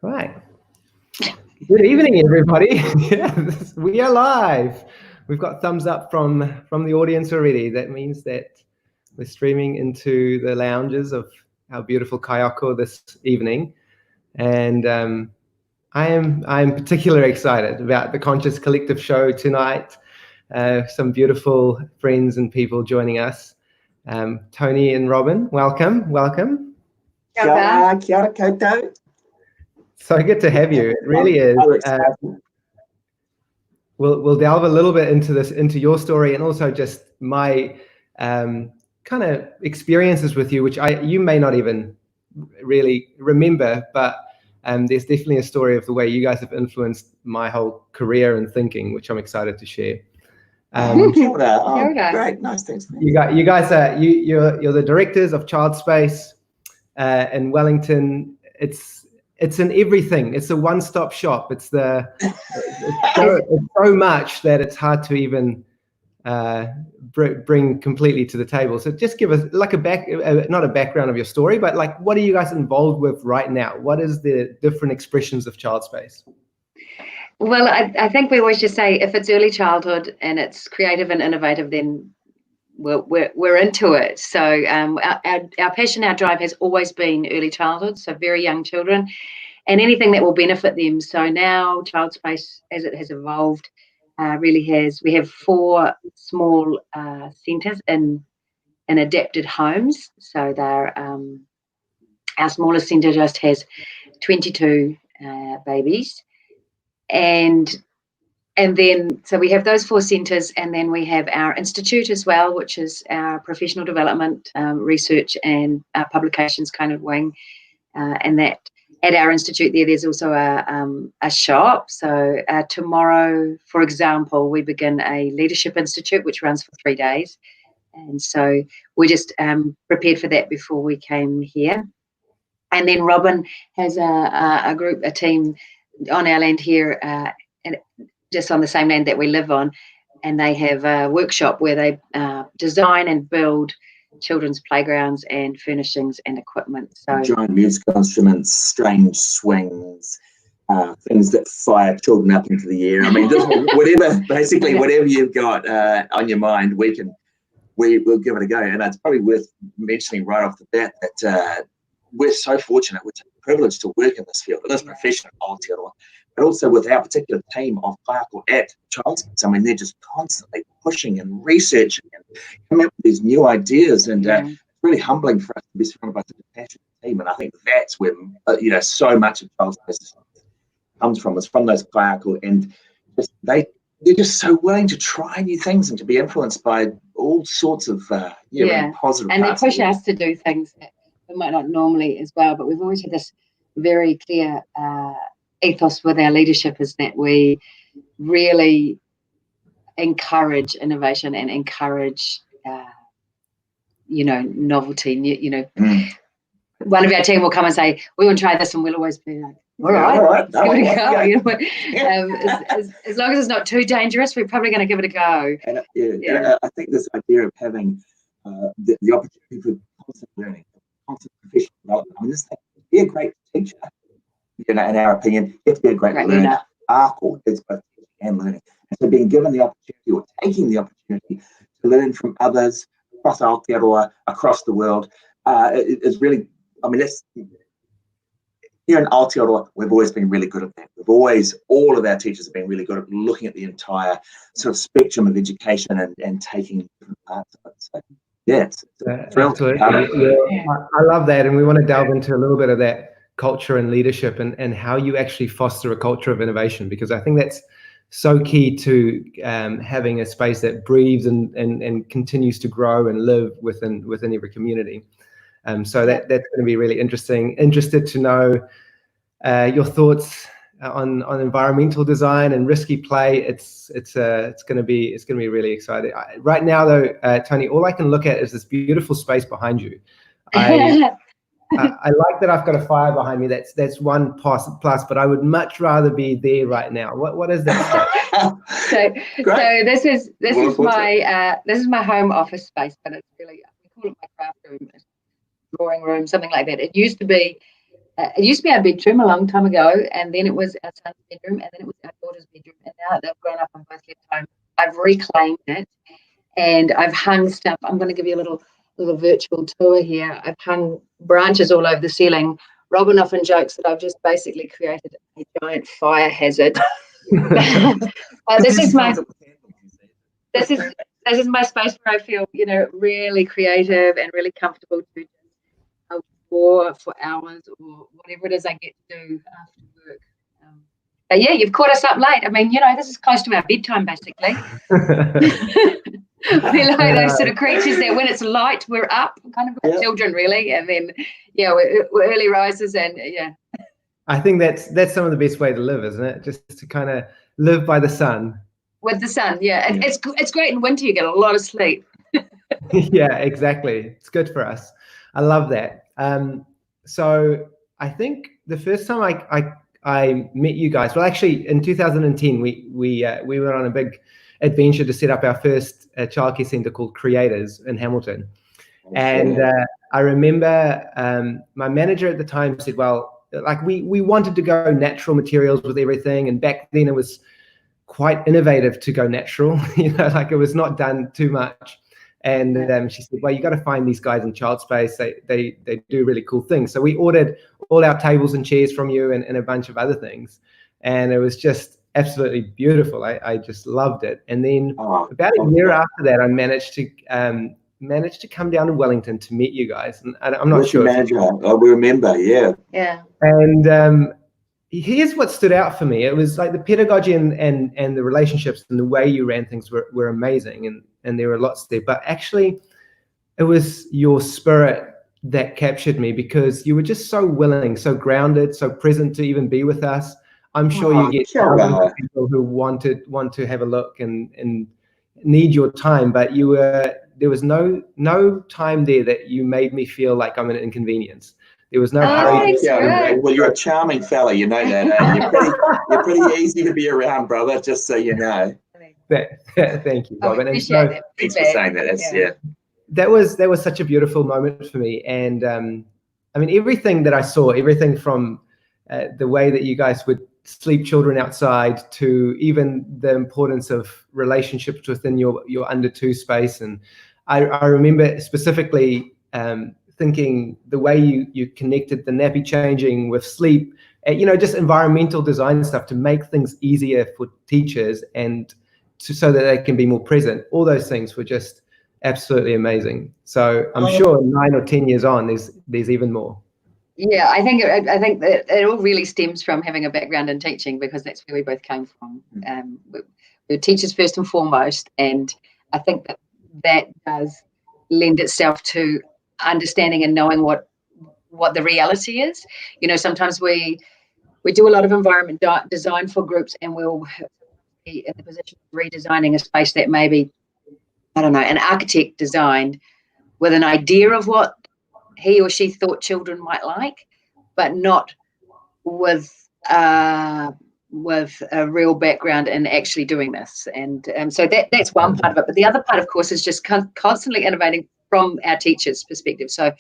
Right. Good evening, everybody. Yes, we are live. We've got thumbs up from the audience already. That means that we're streaming into the lounges of our beautiful Kayako this evening. And I am particularly excited about the Conscious Collective show tonight. Some beautiful friends and people joining us. Toni and Robin, welcome. Kia ora koutou. So good to have you. It really is. We'll delve a little bit into your story, and also just my kind of experiences with you, which you may not even really remember, but there's definitely a story of the way you guys have influenced my whole career and thinking, which I'm excited to share. Kia ora. Oh, great, nice, thanks. You guys are you're the directors of Childspace in Wellington. It's in everything. It's a one-stop shop. It's so much that it's hard to even bring completely to the table. So just give us like not a background of your story, but like, what are you guys involved with right now? What is the different expressions of Childspace? Well, I think we always just say if it's early childhood and it's creative and innovative, then we're into it. So our passion, our drive has always been early childhood, so very young children, and anything that will benefit them. So now Childspace, as it has evolved, we have 4 small centres in adapted homes. So they're our smallest centre just has 22 babies, and then, so we have those 4 centres, and then we have our institute as well, which is our professional development, research and publications kind of wing. And that at our institute there's also a shop. So tomorrow, for example, we begin a leadership institute, which runs for 3 days. And so we just prepared for that before we came here. And then Robin has a team on our land here, just on the same land that we live on, and they have a workshop where they design and build children's playgrounds and furnishings and equipment. So giant musical instruments, strange swings, things that fire children up into the air. I mean, just whatever you've got on your mind, we'll give it a go. And it's probably worth mentioning right off the bat that we're so fortunate, we're privileged to work in this field, in this profession of Aotearoa, but also with our particular team of Kayako at Childspace. I mean, they're just constantly pushing and researching and coming up with these new ideas, and it's really humbling for us to be surrounded by such a passionate team. And I think that's where so much of Childspace comes from, is from those Kayako, and they're just so willing to try new things and to be influenced by all sorts of positive. And they push us to do things that we might not normally as well, but we've always had this very clear ethos with our leadership, is that we really encourage innovation and encourage novelty. One of our team will come and say, we want to try this, and we'll always be like, all right, let's give it a go. As long as it's not too dangerous, we're probably going to give it a go. And I think this idea of having the opportunity for constant learning, constant professional development. I mean, this thing, be a great teacher, in our opinion. You have to be a great learner. ARCO is both teaching and learning. And so being given the opportunity, or taking the opportunity, to learn from others across Aotearoa, across the world, is really, I mean, that's, here in Aotearoa, we've always been really good at that. All of our teachers have been really good at looking at the entire sort of spectrum of education and taking different parts of it. So, yeah, it's absolutely. I love that, and we want to delve into a little bit of that culture and leadership, and how you actually foster a culture of innovation, because I think that's so key to having a space that breathes and continues to grow and live within every community. So that's going to be really interesting. Interested to know your thoughts on environmental design and risky play. It's going to be really exciting. Right now, though, Toni, all I can look at is this beautiful space behind you. I like that I've got a fire behind me. That's one plus, but I would much rather be there right now. What is that? So this is my home office space, but it's really, we call it my craft room, drawing room, something like that. It used to be it used to be our bedroom a long time ago, and then it was our son's bedroom, and then it was our daughter's bedroom, and now they've grown up and both left home. I've reclaimed it, and I've hung stuff. I'm going to give you a little virtual tour here. I've hung branches all over the ceiling. Robin often jokes that I've just basically created a giant fire hazard. This is my space where I feel, really creative and really comfortable to war for hours or whatever it is I get to do after work. But yeah, you've caught us up late. I mean, this is close to our bedtime, basically. We're like those sort of creatures that when it's light, we're up, kind of like children, really. And then, we're early risers, and I think that's some of the best way to live, isn't it? Just to kind of live by the sun. With the sun, and it's great in winter. You get a lot of sleep. Yeah, exactly. It's good for us. I love that. So I think the first time I met you guys, well, actually in 2010, we went on a big adventure to set up our first childcare centre called Creators in Hamilton. And I remember my manager at the time said, well, like we wanted to go natural materials with everything. And back then it was quite innovative to go natural, like it was not done too much. And she said, well, you got to find these guys in Childspace. They do really cool things. So we ordered all our tables and chairs from you and a bunch of other things. And it was just absolutely beautiful. I just loved it. And then about a year after that, I managed to come down to Wellington to meet you guys. And I'm not sure. Manager. We remember, yeah. And here's what stood out for me. It was like the pedagogy and the relationships and the way you ran things were amazing. And there were lots there. But actually, it was your spirit that captured me, because you were just so willing, so grounded, so present to even be with us. I'm sure you get people who want to have a look and need your time, but there was no time there that you made me feel like I'm an inconvenience. There was no hurry. Well, you're a charming fella, you know that. You're pretty easy to be around, brother, just so you know. Thank you, Robin. Thanks for saying that. That was such a beautiful moment for me. And I mean, everything that I saw, everything from the way that you guys would sleep children outside to even the importance of relationships within your under two space. And I remember specifically thinking the way you connected the nappy changing with sleep, just environmental design stuff to make things easier for teachers and so that they can be more present. All those things were just absolutely amazing. So I'm sure 9 or 10 years on, there's even more. Yeah, I think that it all really stems from having a background in teaching, because that's where we both came from. We're teachers first and foremost, and I think that does lend itself to understanding and knowing what the reality is. Sometimes we do a lot of environment design for groups, and we'll be in the position of redesigning a space that maybe, I don't know, an architect designed with an idea of what he or she thought children might like, but not with a real background in actually doing this. And so that's one part of it. But the other part, of course, is just constantly innovating from our teachers' perspective. So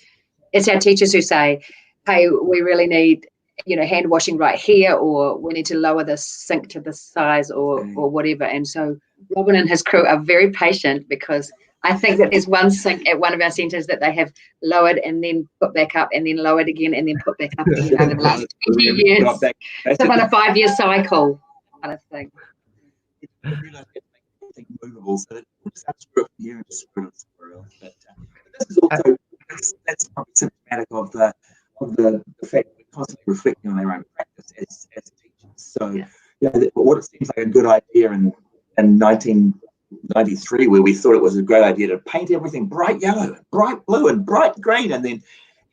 it's our teachers who say, hey, we really need hand washing right here, or we need to lower the sink to this size, or whatever. And so Robin and his crew are very patient, because I think that there's one sink at one of our centres that they have lowered and then put back up and then lowered again and then put back up again over the last 20 years. It's about a 5-year cycle kind of thing. Movable, so that just have to screw it from here and just screw it somewhere else. But this is also that's probably symptomatic of the fact that we're constantly reflecting on our own practice as teachers. So what it seems like a good idea in 1993, where we thought it was a great idea to paint everything bright yellow, bright blue, and bright green, and then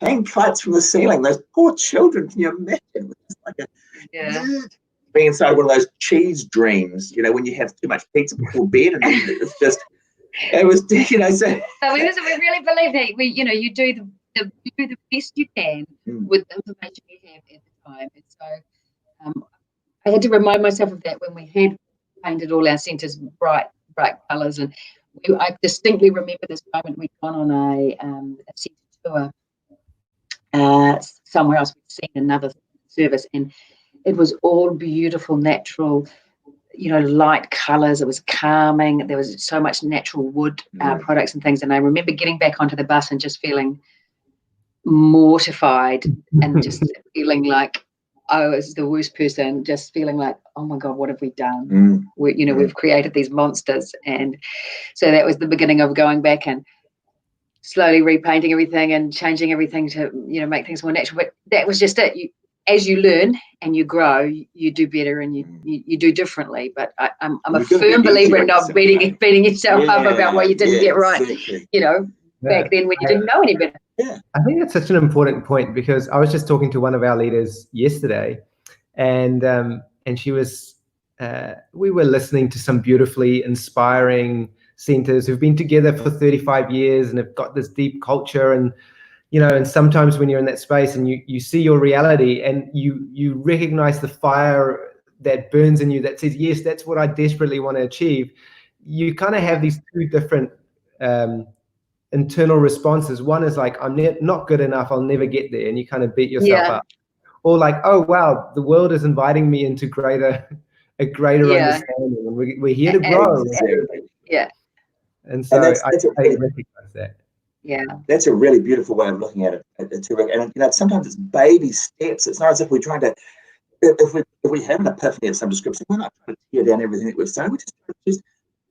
hang kites from the ceiling. Those poor children, can you imagine? It's like being inside one of those cheese dreams, when you have too much pizza before bed, and then it's just, it was, so. So we really believe that you do the best you can with the information you have at the time. And so I had to remind myself of that when we had painted all our centres bright colours. And I distinctly remember this moment. We'd gone on a centre tour somewhere else. seen another service, and it was all beautiful, natural, light colours. It was calming. There was so much natural wood products and things. And I remember getting back onto the bus and just feeling mortified and just feeling like I was the worst person, just feeling like, oh my God, what have we done? We've created these monsters. And so that was the beginning of going back and slowly repainting everything and changing everything to, make things more natural. But that was just it. As you learn and you grow, you do better and you do differently. But I'm a firm believer in not beating yourself up about what you didn't get right, exactly. back then when you didn't know any better. Yeah. I think that's such an important point, because I was just talking to one of our leaders yesterday, and she was, we were listening to some beautifully inspiring centers who've been together for 35 years and have got this deep culture. And and sometimes when you're in that space and you see your reality and you recognize the fire that burns in you that says, yes, that's what I desperately want to achieve, you kind of have these two different internal responses. One is like, I'm not good enough, I'll never get there, and you kind of beat yourself up. Or like, oh wow, the world is inviting me into a greater understanding, and we're here to grow. And so I recognize that. Yeah, that's a really beautiful way of looking at it too, Rick. And sometimes it's baby steps. It's not as if we're trying to, if we have an epiphany of some description, we're not trying to tear down everything that we've done. We're just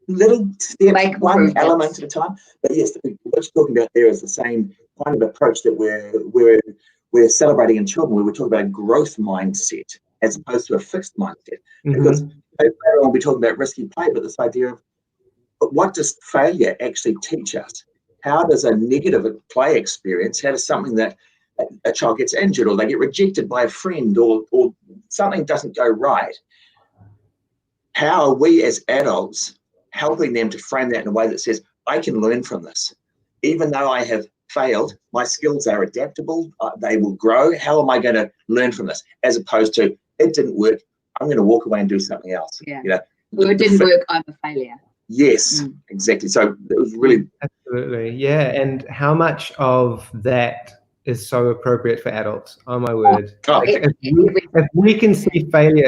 little steps, one element at a time. But yes, what you're talking about there is the same kind of approach that we're celebrating in children, where we're talking about a growth mindset as opposed to a fixed mindset. Because later on we'll be talking about risky play, but this idea of, but what does failure actually teach us? How does a negative play experience, how does something that a child gets injured or they get rejected by a friend or something doesn't go right, how are we as adults helping them to frame that in a way that says, I can learn from this. Even though I have failed, my skills are adaptable, they will grow. How am I going to learn from this? As opposed to, it didn't work, I'm going to walk away and do something else. Well, it didn't work, I'm a failure. Yes, exactly. So it was really... Absolutely, yeah. And how much of that is so appropriate for adults? Oh my word. If we can see failure,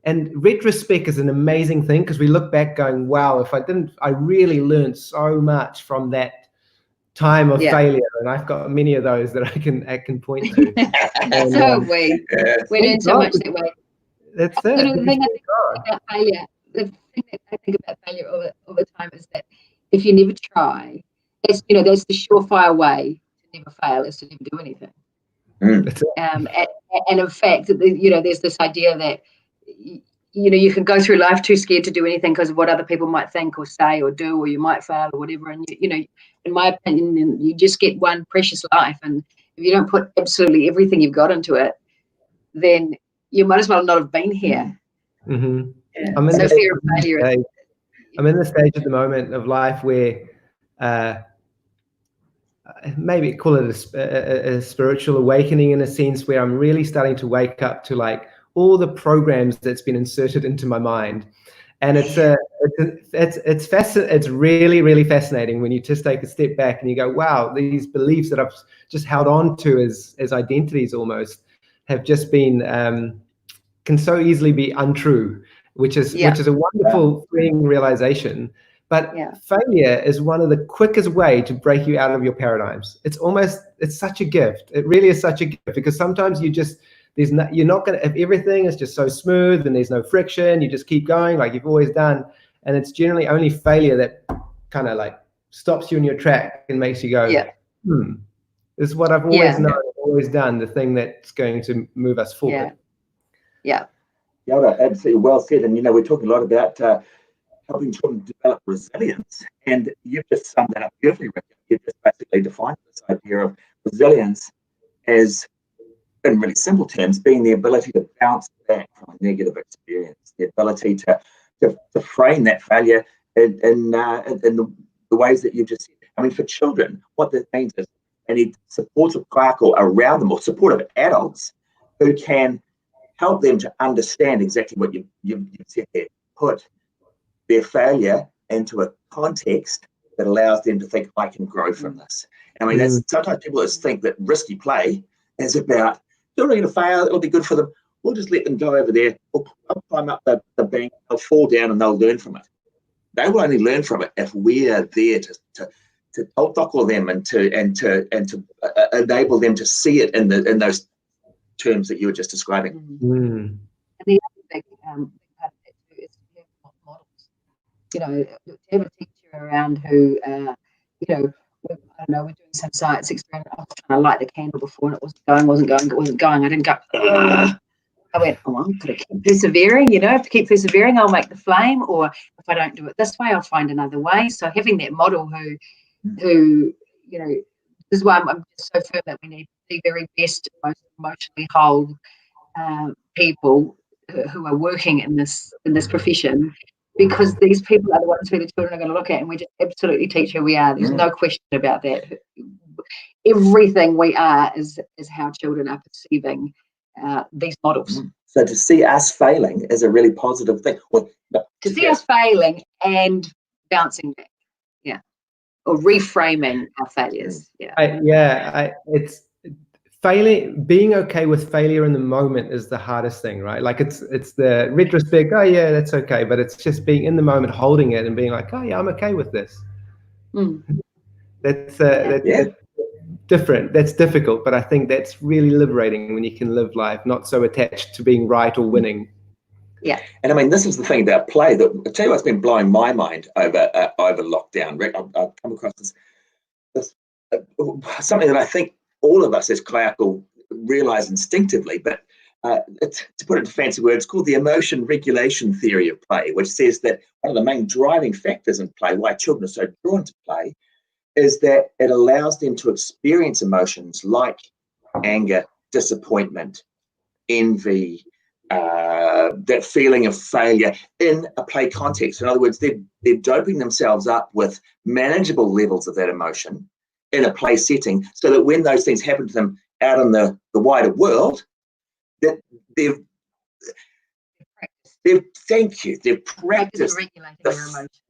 and retrospect is an amazing thing, because we look back going, wow, I really learned so much from that time of failure, and I've got many of those that I can point to. And, so we learn so much that way. That's it. The thing I think about failure, the thing that I think about failure all the time is that if you never try, that's the surefire way to never fail, is to never do anything. And in fact, there's this idea that you can go through life too scared to do anything because of what other people might think or say or do, or you might fail or whatever. And in my opinion, you just get one precious life, and if you don't put absolutely everything you've got into it, then you might as well not have been here. I'm in the stage at the moment of life where maybe call it a spiritual awakening, in a sense, where I'm really starting to wake up to like all the programs that's been inserted into my mind. And it's really, really fascinating when you just take a step back and you go, wow, these beliefs that I've just held on to as identities almost have just been can so easily be untrue, which is a wonderful freeing realization. But failure is one of the quickest way to break you out of your paradigms. It's such a gift. It really is such a gift, because sometimes you're not gonna, if everything is just so smooth and there's no friction, you just keep going like you've always done. And it's generally only failure that kind of like stops you in your track and makes you go, this is what I've always known, always done, the thing that's going to move us forward. Yeah, absolutely well said. And we're talking a lot about helping children develop resilience, and you've just summed that up beautifully, Rick. You've just basically defined this idea of resilience as, in really simple terms, being the ability to bounce back from a negative experience, the ability to frame that failure in the ways that you just said. I mean, for children, what that means is they need supportive people around them, or supportive adults who can help them to understand exactly what you've said there. Put their failure into a context that allows them to think, I can grow from this. I mean, that's sometimes people just think that risky play is about children are going to fail. It'll be good for them. We'll just let them go over there. We'll climb up the bank. They'll fall down and they'll learn from it. They will only learn from it if we are there to tackle them and to enable them to see it in those terms that you were just describing. And the other big part of that too is to have models. You know, to have a teacher around who, you know, I don't know, we're doing some science experiment. I was trying to light the candle before and it wasn't going. I didn't go, ugh. I went, oh, I'm going to keep persevering, you know, to keep persevering, I'll make the flame, or if I don't do it this way, I'll find another way. So having that model who, you know, this is why I'm just so firm that we need the very best, most emotionally whole people who are working in this profession, because these people are the ones who the children are going to look at, and we just absolutely teach who we are. There's no question about that. Everything we are is how children are perceiving these models. So to see us failing is a really positive thing. Well, to see us failing and bouncing back, or reframing our failures. It's failing. Being okay with failure in the moment is the hardest thing, right? Like it's the retrospect. Oh yeah, that's okay, but it's just being in the moment, holding it, and being like, oh yeah, I'm okay with this. That's different. That's difficult, but I think that's really liberating when you can live life not so attached to being right or winning. Yeah. And I mean, this is the thing about play that I tell you what's been blowing my mind over lockdown. Rick, I've come across this something that I think all of us as clerical realize instinctively, but to put it in fancy words, it's called the emotion regulation theory of play, which says that one of the main driving factors in play, why children are so drawn to play, is that it allows them to experience emotions like anger, disappointment, envy, that feeling of failure in a play context. In other words, they're doping themselves up with manageable levels of that emotion in a play setting, so that when those things happen to them out in the wider world, that they've practiced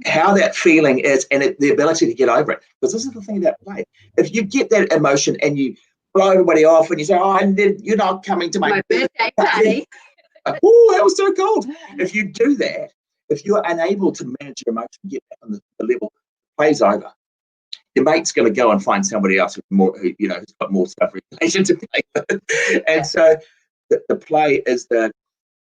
how that feeling is and the ability to get over it. Because this is the thing about play. If you get that emotion and you blow everybody off and you say, oh, and then you're not coming to my birthday party. Oh, that was so cold. If you do that, if you're unable to manage your emotion, get back on the level, play's over. Your mate's going to go and find somebody else who's got more self-regulation to play with. And so the play is the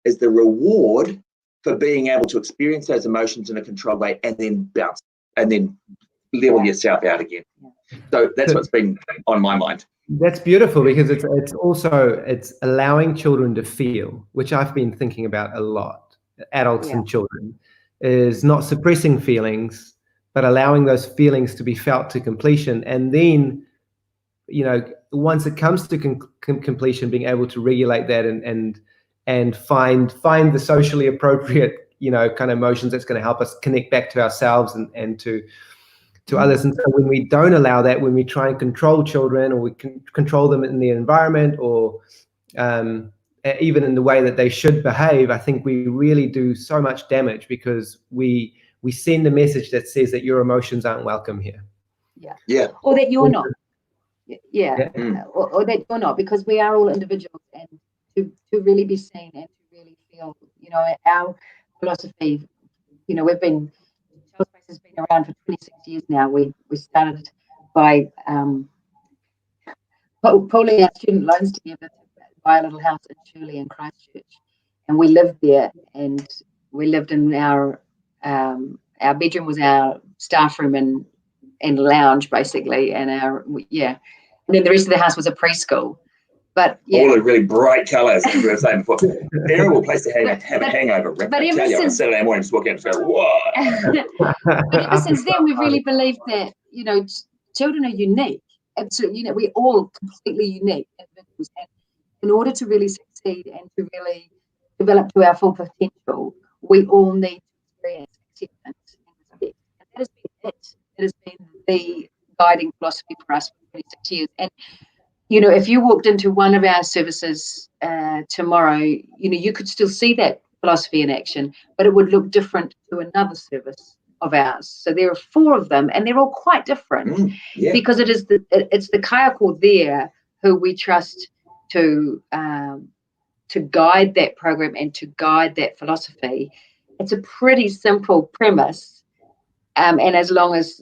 reward for being able to experience those emotions in a controlled way and then bounce and then level yourself out again. So that's what's been on my mind. That's beautiful, because it's allowing children to feel, which I've been thinking about a lot. Adults and children, is not suppressing feelings, but allowing those feelings to be felt to completion, and then, you know, once it comes to completion, being able to regulate that and find the socially appropriate, you know, kind of emotions that's going to help us connect back to ourselves and to others. And so when we don't allow that, when we try and control children, or we can control them in the environment, or even in the way that they should behave, I think we really do so much damage, because we send a message that says that your emotions aren't welcome here. Or that you're not. Or that you're not, because we are all individuals, and to really be seen and to really feel, you know, our philosophy, you know, Childspace has been around for 26 years now. We started by pooling our student loans together to buy a little house in Shirley in Christchurch, and we lived there, and we lived in our bedroom was our staff room and lounge basically, and and then the rest of the house was a preschool. But all the really bright colours, as we were saying before. Terrible place to have a hangover. But ever since on Saturday morning, just walk out and go, whoa. But ever since then, we've really believed that, you know, children are unique. Absolutely, you know, we're all completely unique individuals. And in order to really succeed and to really develop to our full potential, we all need to experience acceptance and respect. And that has been it. It has been the guiding philosophy for us for 26 years. And you know, if you walked into one of our services tomorrow, you know, you could still see that philosophy in action, but it would look different to another service of ours. So there are 4 of them, and they're all quite different because it's the kaiako there who we trust to guide that program and to guide that philosophy. It's a pretty simple premise, and as long as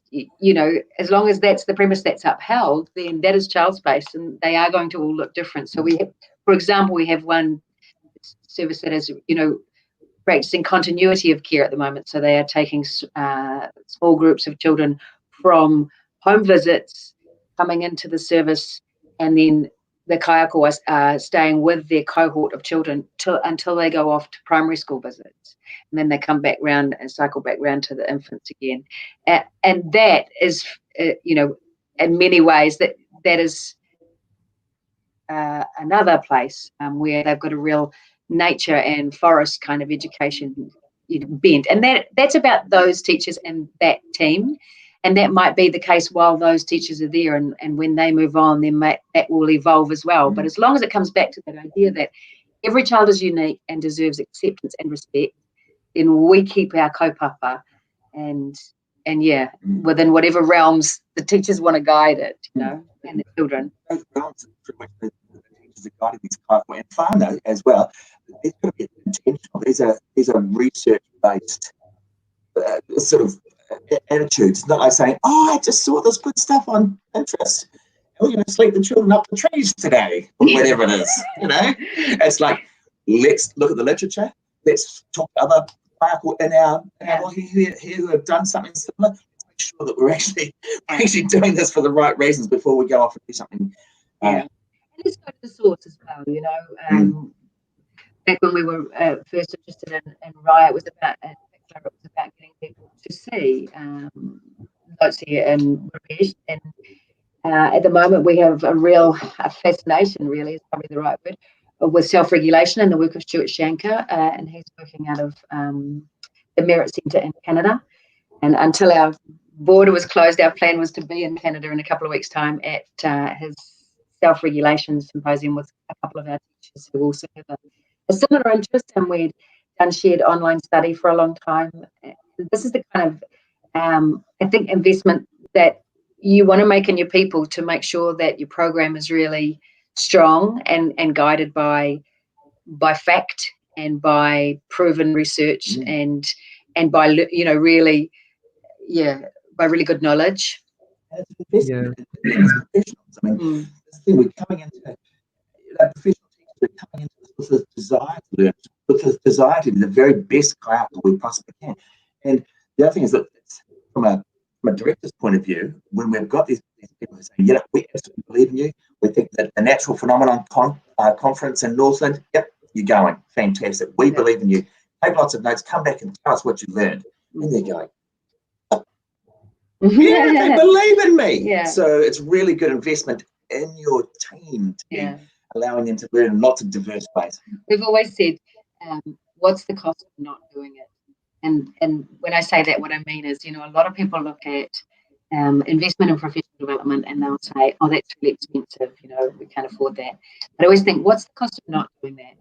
as long as that's the premise that's upheld, then that is Childspace, and they are going to all look different. So we have, for example, we have one service that is practicing continuity of care at the moment. So they are taking small groups of children from home visits coming into the service, and then the kayako are staying with their cohort of children until they go off to primary school visits. And then they come back round and cycle back round to the infants again. And that is, in many ways, that is another place where they've got a real nature and forest kind of education bent. And that's about those teachers and that team. And that might be the case while those teachers are there, and when they move on, then that will evolve as well. But as long as it comes back to that idea that every child is unique and deserves acceptance and respect, then we keep our kaupapa and within whatever realms the teachers want to guide it, and the children. Those realms are pretty much the teachers are guiding these kaupapa, and whānau as well. It's got to be intentional. These are research-based sort of attitudes, not like saying, "Oh, I just saw this good stuff on Pinterest. We're going to sleep the children up the trees today," or whatever it is. It's like, let's look at the literature. Let's talk to other people in our here who have done something similar. Let's make sure that we're actually doing this for the right reasons before we go off and do something. And let's go to the source as well. Back when we were first interested in Raya, it was about getting people to see Lotsie and Rakesh. And at the moment, we have a real fascination, really, is probably the right word, with self-regulation and the work of Stuart Shanker. And he's working out of the Merit Centre in Canada. And until our border was closed, our plan was to be in Canada in a couple of weeks' time at his self-regulation symposium with a couple of our teachers who also have a similar interest, and we'd done shared online study for a long time. This is the kind of, I think, investment that you want to make in your people to make sure that your program is really strong and guided by fact and by proven research and by really by really good knowledge. Yeah. Professionals. I mean, the thing, we're coming into professional teachers. We're coming into this with a desire to learn, with a desire to be the very best class that we possibly can. And the other thing is that from a director's point of view, when we've got these people who say, we absolutely believe in you. We think that the Natural Phenomenon Conference in Northland, you're going, fantastic. We believe in you. Take lots of notes, come back and tell us what you learned. And they're going, they believe in me. Yeah. So it's really good investment in your team to be allowing them to learn in lots of diverse ways. We've always said, what's the cost of not doing it? And when I say that, what I mean is, a lot of people look at investment in professional development and they'll say, oh, that's really expensive, we can't afford that. But I always think, what's the cost of not doing that?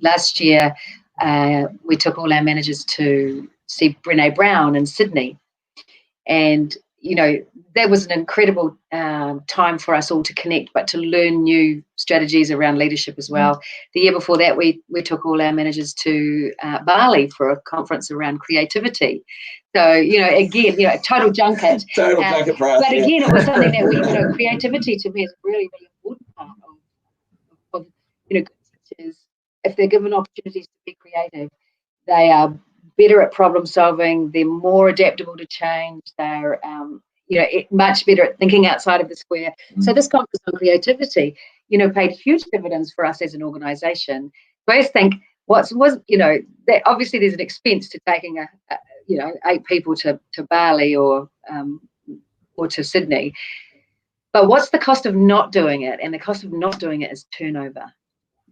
Last year, we took all our managers to see Brené Brown in Sydney. And, that was an incredible time for us all to connect, but to learn new strategies around leadership as well. The year before that, we took all our managers to Bali for a conference around creativity. So, again, total junket. Total junket for us. But again, it was something that creativity to me is a really, really important part of good teachers. If they're given opportunities to be creative, they are better at problem solving, they're more adaptable to change, they're much better at thinking outside of the square. So this conference on creativity, paid huge dividends for us as an organisation. So I just think that obviously there's an expense to taking 8 people to Bali or to Sydney. But what's the cost of not doing it? And the cost of not doing it is turnover,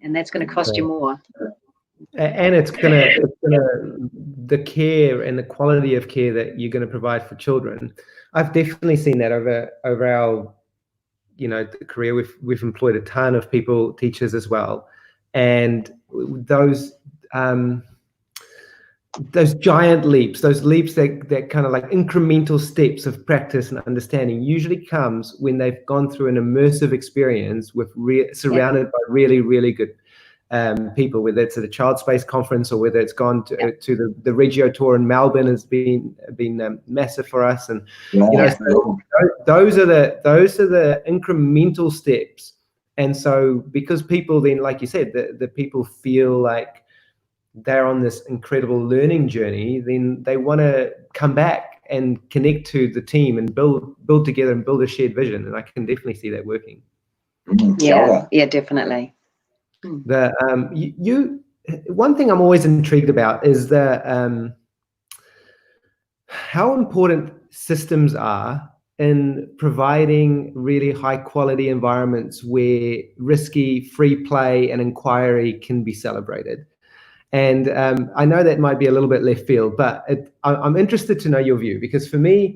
and that's going to cost you more. And it's gonna the care and the quality of care that you're going to provide for children. I've definitely seen that over our career. We've employed a ton of teachers as well, and those those giant leaps, those leaps that kind of like incremental steps of practice and understanding usually comes when they've gone through an immersive experience with surrounded by really, really good people, whether it's at a Childspace conference or whether it's gone to the Regio tour in Melbourne has been massive for us. And so those are the incremental steps. And so because people then, like you said, the people feel like they're on this incredible learning journey, then they want to come back and connect to the team and build together and build a shared vision. And I can definitely see that working. Yeah, definitely. One thing I'm always intrigued about is how important systems are in providing really high quality environments where risky free play and inquiry can be celebrated. And I know that might be a little bit left field, but I'm interested to know your view, because for me,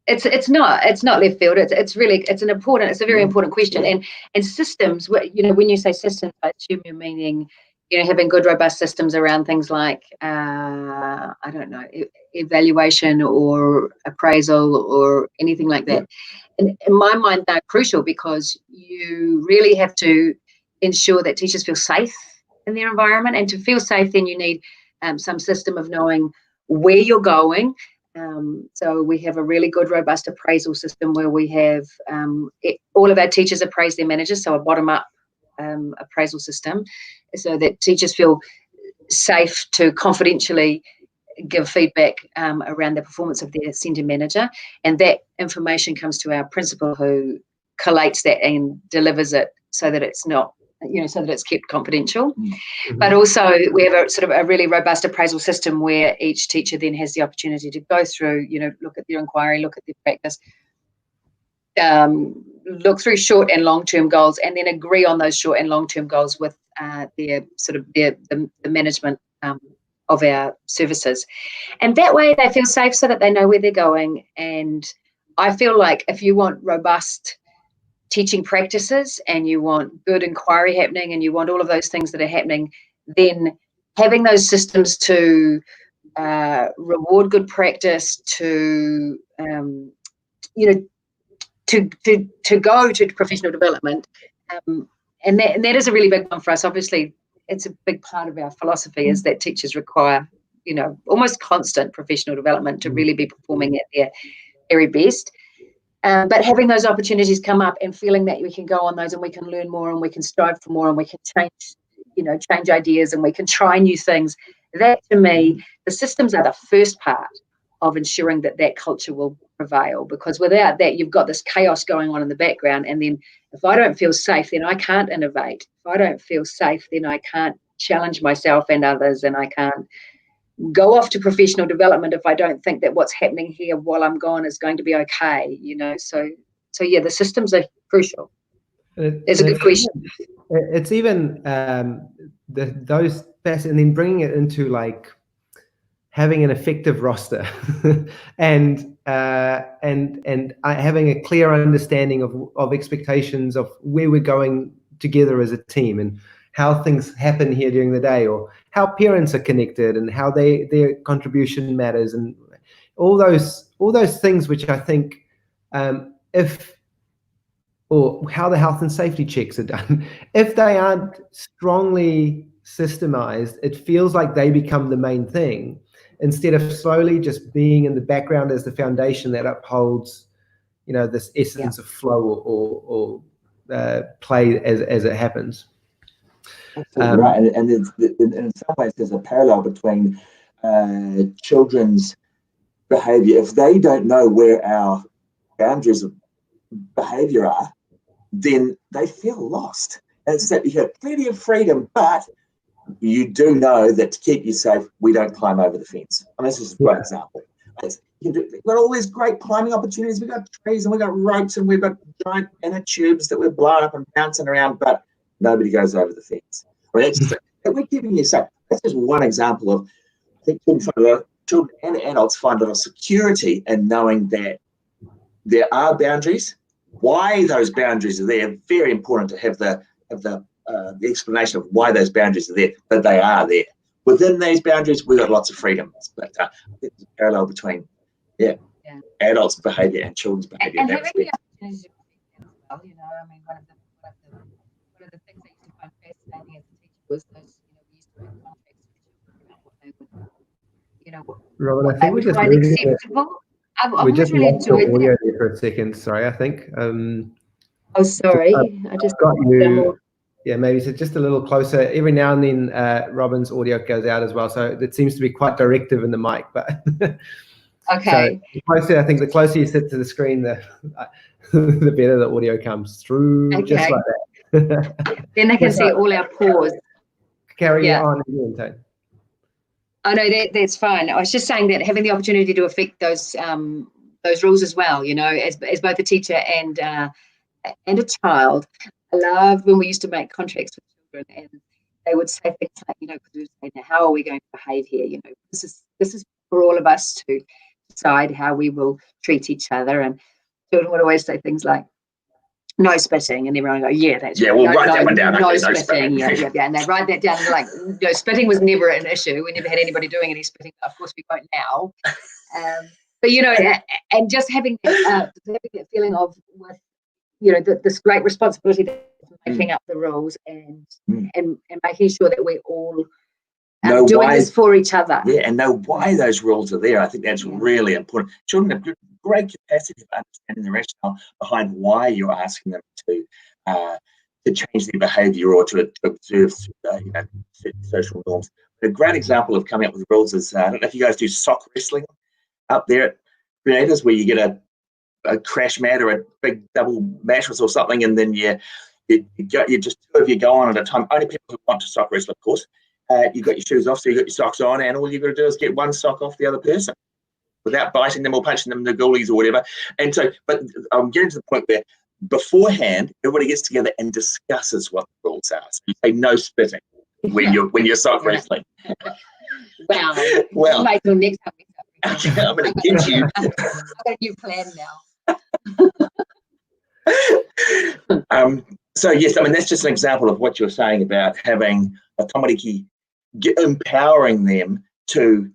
it's not left field. It's a very important question. And systems, when you say systems, I assume you're meaning, having good, robust systems around things like I don't know, evaluation or appraisal or anything like that. And in my mind, they're crucial, because you really have to ensure that teachers feel safe in their environment. And to feel safe, then you need some system of knowing where you're going. So we have a really good, robust appraisal system where we have all of our teachers appraise their managers, so a bottom-up appraisal system, so that teachers feel safe to confidentially give feedback around the performance of their centre manager. And that information comes to our principal, who collates that and delivers it so that it's not, so that it's kept confidential. Mm-hmm. But also we have a sort of a really robust appraisal system where each teacher then has the opportunity to go through, look at their inquiry, look at their practice, look through short and long-term goals, and then agree on those short and long-term goals with the management of our services. And that way they feel safe, so that they know where they're going. And I feel like if you want robust teaching practices and you want good inquiry happening and you want all of those things that are happening, then having those systems to reward good practice, to to go to professional development, and that is a really big one for us. Obviously, it's a big part of our philosophy is that teachers require, almost constant professional development to really be performing at their very best. But having those opportunities come up and feeling that we can go on those and we can learn more and we can strive for more and we can change ideas and we can try new things, that to me, the systems are the first part of ensuring that culture will prevail. Because without that, you've got this chaos going on in the background. And then if I don't feel safe, then I can't innovate. If I don't feel safe, then I can't challenge myself and others, and I can't go off to professional development if I don't think that what's happening here while I'm gone is going to be okay, So yeah, the systems are crucial. It's a good question. It's even those facets, and then bringing it into like having an effective roster and having a clear understanding of expectations of where we're going together as a team and how things happen here during the day, or how parents are connected and how their contribution matters, and all those things which I think or how the health and safety checks are done. If they aren't strongly systemized, it feels like they become the main thing instead of slowly just being in the background as the foundation that upholds, this essence of flow or play as it happens. Absolutely right, and in some ways there's a parallel between children's behaviour. If they don't know where our boundaries of behaviour are, then they feel lost. And it's that you have plenty of freedom, but you do know that to keep you safe, we don't climb over the fence. I mean, this is a great example. We've got all these great climbing opportunities. We've got trees and we've got ropes and we've got giant inner tubes that we're blowing up and bouncing around, but nobody goes over the fence. I mean, we're keeping you safe. That's just one example of, I think, children and adults find a lot of security in knowing that there are boundaries. Why those boundaries are there, very important to have the explanation of why those boundaries are there, but they are there. within these boundaries, we've got lots of freedoms. But I think there's a parallel between adults' behaviour and children's behaviour. And having the opportunity to as well, you know, I mean, one of the things I used to find fascinating as a teacher was those, you know, we used to make contracts with children about what they would, you know, Robin, what I they think we're would just find losing it. acceptable. I've We always just really lost your enjoyed audio that. there for a second. Sorry, I think. Oh, sorry. I just got you. Yeah, maybe so just a little closer. Every now and then, Robin's audio goes out as well, so it seems to be quite directive in the mic. But okay. So closer, I think the closer you sit to the screen, the the better the audio comes through, just like that. Then they can see all our pause. Carry on again, Tony. Oh no, that's fine. I was just saying that having the opportunity to affect those rules as well, you know, as both a teacher and a child. I loved when we used to make contracts with children, and they would say things like, you know, because we would say, now, how are we going to behave here? You know, this is for all of us to decide how we will treat each other. And children would always say things like, no spitting, and everyone would go, yeah, that's right. We'll write that one down. No Okay, spitting, yeah. And they write that down, and like, no, spitting was never an issue. We never had anybody doing any spitting. Of course, we won't now. But you know, and just having that feeling of, with, you know, this great responsibility of making up the rules and making sure that we're all doing this for each other. Yeah, and know why those rules are there. I think that's really important. Children have great capacity of understanding the rationale behind why you're asking them to change their behaviour or to observe social norms. A great example of coming up with rules is, I don't know if you guys do sock wrestling up there at Creators, where you get a crash mat or a big double mattress or something, and then you just two of you go on at a time. Only people who want to sock wrestle, of course. You've got your shoes off, so you've got your socks on, and all you've got to do is get one sock off the other person without biting them or punching them in the goalies or whatever. And so, but I'm getting to the point where beforehand, everybody gets together and discusses what the rules are. So you say no spitting when you're sock wrestling. Well, Wait till next time. I'm going to get you. I've got a new plan now. So yes, I mean, that's just an example of what you're saying about having a tamariki, empowering them to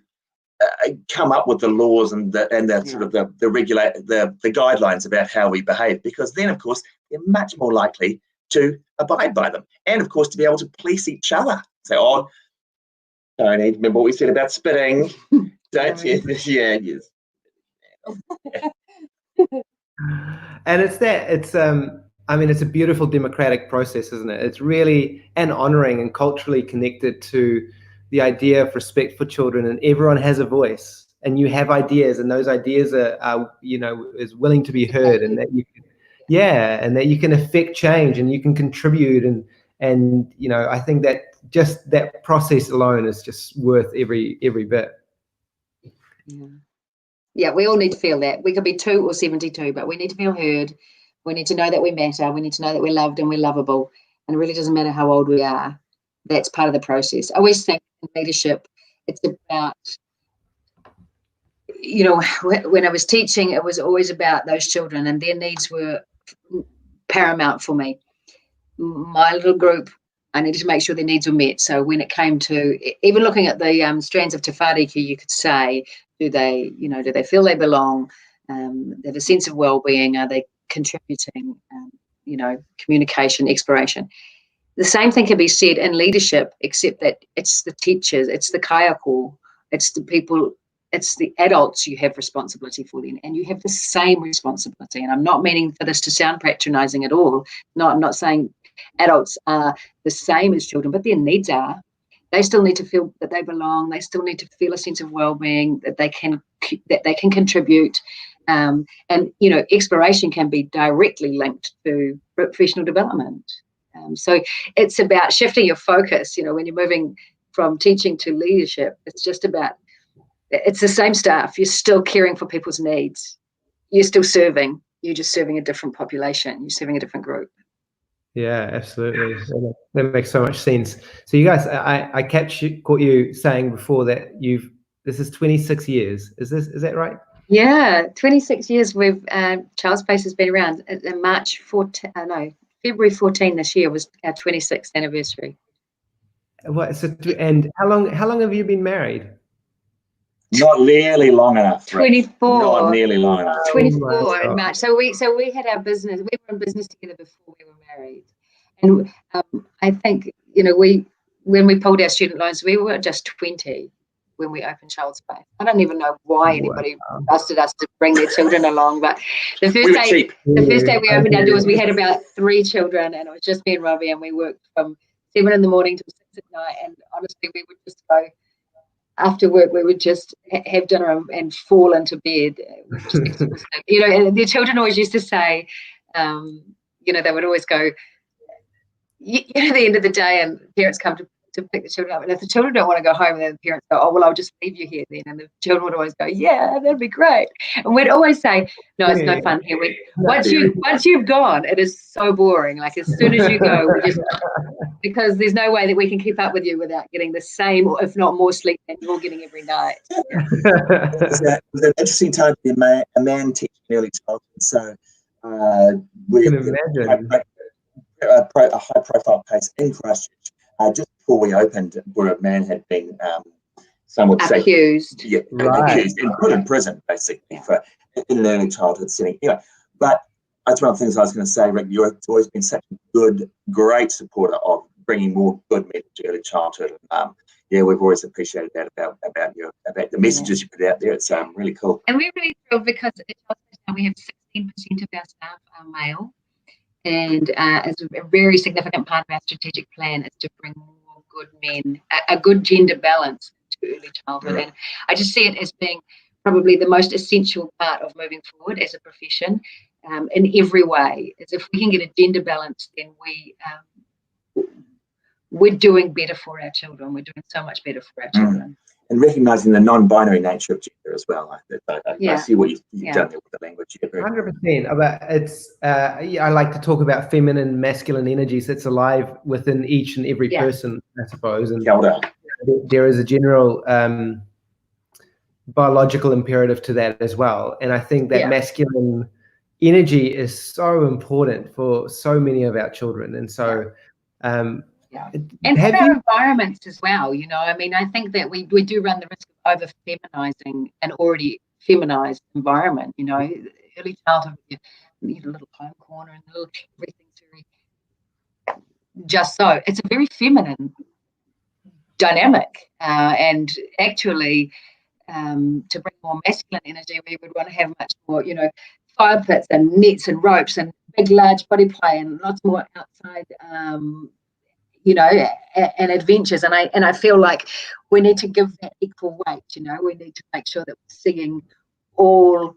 come up with the laws and the sort of the guidelines about how we behave, because then of course they're much more likely to abide by them, and of course to be able to police each other. Say, oh, Tony, remember what we said about spitting? Don't you? Yeah, yes. And it's I mean, it's a beautiful democratic process, isn't it? It's really honoring and culturally connected to the idea of respect for children, and everyone has a voice, and you have ideas, and those ideas are you know, is willing to be heard, and that you can, and that you can affect change and you can contribute, and you know, I think that just that process alone is just worth every bit. Yeah, we all need to feel that. We could be 2 or 72, but we need to feel heard. We need to know that we matter. We need to know that we're loved and we're lovable. And it really doesn't matter how old we are. That's part of the process. I always think in leadership, it's about, you know, when I was teaching, it was always about those children, and their needs were paramount for me. My little group, I needed to make sure their needs were met. So when it came to even looking at the strands of te whāriki, you could say, do they feel they belong? They have a sense of well-being. Are they contributing? You know, communication, exploration. The same thing can be said in leadership, except that it's the teachers, it's the kaiako, it's the people, it's the adults you have responsibility for them, and you have the same responsibility. And I'm not meaning for this to sound patronizing at all. I'm not saying adults are the same as children, but their needs are. They still need to feel that they belong. They still need to feel a sense of well-being, that they can contribute. And you know, exploration can be directly linked to professional development. So it's about shifting your focus. You know, when you're moving from teaching to leadership, it's just about, it's the same stuff. You're still caring for people's needs. You're still serving. You're just serving a different population. You're serving a different group. Yeah, absolutely. That makes so much sense. So you guys, I caught you saying before that this is 26 years. Is that right? Yeah, 26 years. We've Childspace has been around. In February 14 this year was our 26th anniversary. What? So, and how long have you been married? Not nearly long enough. 24. Not nearly long enough. 24 in March. So we had our business. We were in business together before we were married, and I think when we pulled our student loans, we were just 20 when we opened Childspace. I don't even know why anybody trusted us to bring their children along, but the first day we opened our doors, we had about 3 children, and it was just me and Robbie, and we worked from 7 in the morning till 6 at night. And honestly, we would just go. After work, we would just have dinner and fall into bed. And the children always used to say, they would always go, at the end of the day, and parents come to pick the children up. And if the children don't want to go home, then the parents go, oh, well, I'll just leave you here then. And the children would always go, yeah, that'd be great. And we'd always say, no, it's no fun here. Once you've gone, it is so boring. Like as soon as you go, because there's no way that we can keep up with you without getting the same, or if not more sleep than you're getting every night. It was an interesting time to be a man teaching early childhood. So we can imagine. A high-profile case in Christchurch just before we opened, where a man had been, some would say, accused, accused and put in prison, basically, for in an early childhood setting. Anyway, but that's one of the things I was going to say, Rick. You've always been such a great supporter of bringing more good men to early childhood. We've always appreciated that about the messages you put out there. It's really cool. And we're really thrilled because at Childspace now we have 16% of our staff are male. And as a very significant part of our strategic plan is to bring more good men, a good gender balance to early childhood. And I just see it as being probably the most essential part of moving forward as a profession in every way. Is if we can get a gender balance, then we're doing better for our children. We're doing so much better for our children. And recognising the non-binary nature of gender as well. I see what you've done there with the language. 100%. But it's I like to talk about feminine, masculine energies that's alive within each and every person, I suppose. And there is a general biological imperative to that as well. And I think that masculine energy is so important for so many of our children. And so and for our environments as well, I mean, I think that we do run the risk of over-feminizing an already feminized environment. Early childhood, you need a little home corner and everything's very just so. It's a very feminine dynamic, and actually to bring more masculine energy, we would want to have much more, fire pits and nets and ropes and big, large body play and lots more outside and adventures, and I feel like we need to give that equal weight. We need to make sure that we're seeing all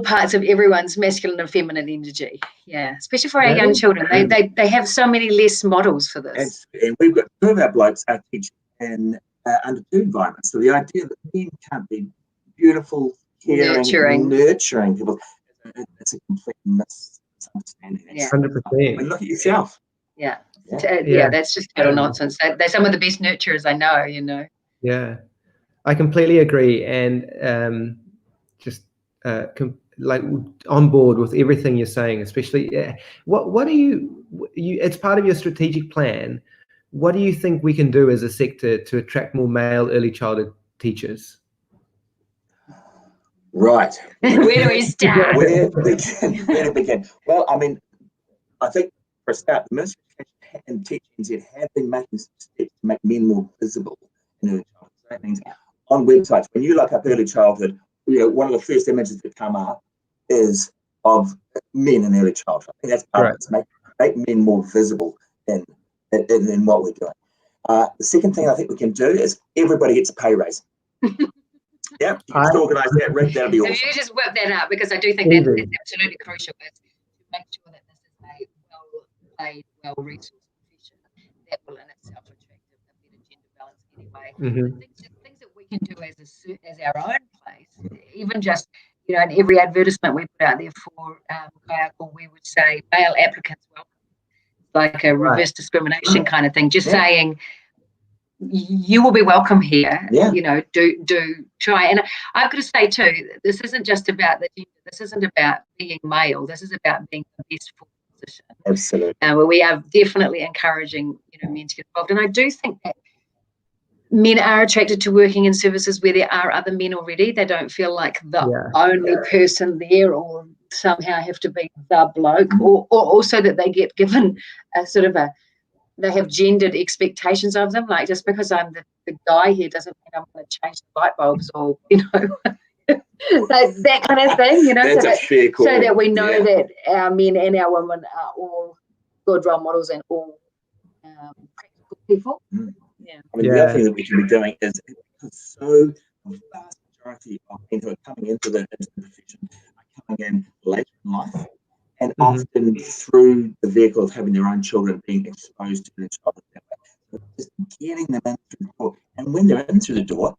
parts of everyone's masculine and feminine energy. Especially for our young children, they have so many less models for this. And we've got 2 of our blokes are teaching in under 2 environments. So the idea that men can't be beautiful, caring, nurturing people, it's a complete misunderstanding. 100%. Look at yourself. That's just total nonsense. They're some of the best nurturers I know. Yeah, I completely agree, and just like on board with everything you're saying. Especially, what do you? It's part of your strategic plan. What do you think we can do as a sector to attract more male early childhood teachers? Right. Where do we start? Where to begin? Well, I mean, I think for a start, the Ministry of Education and Teaching have been making steps to make men more visible in early childhood. So that means on websites, when you look up early childhood, one of the first images that come up is of men in early childhood. I think that's part of it, make men more visible in what we're doing. The second thing I think we can do is everybody gets a pay raise. You can organise that, Rick. That'll be awesome. So you just work that out, because I do think that's absolutely crucial. Is to make sure that this is a well-paid, well-resourced profession that will in itself attract a better gender balance anyway. Things that we can do as our own place, even just in every advertisement we put out there for Kayako, we would say male applicants welcome, like a reverse discrimination kind of thing. Just saying, you will be welcome here. Do try. And I've got to say too, this isn't just about the gender. This isn't about being male. This is about being the best for position. Absolutely. Where we are definitely encouraging, men to get involved. And I do think that men are attracted to working in services where there are other men already. They don't feel like the only person there, or somehow have to be the bloke, or also that they get given a sort of they have gendered expectations of them. Like, just because I'm the guy here doesn't mean I'm going to change the light bulbs, or, that kind of thing, That's a fair call. So that we know that our men and our women are all good role models and all practical people. Yeah. I mean, the other thing that we can be doing is, because the vast majority of men who are coming into the profession are coming in later in life, and often through the vehicle of having their own children, being exposed to their childhood that way. So just getting them in through the door. And when they're in through the door,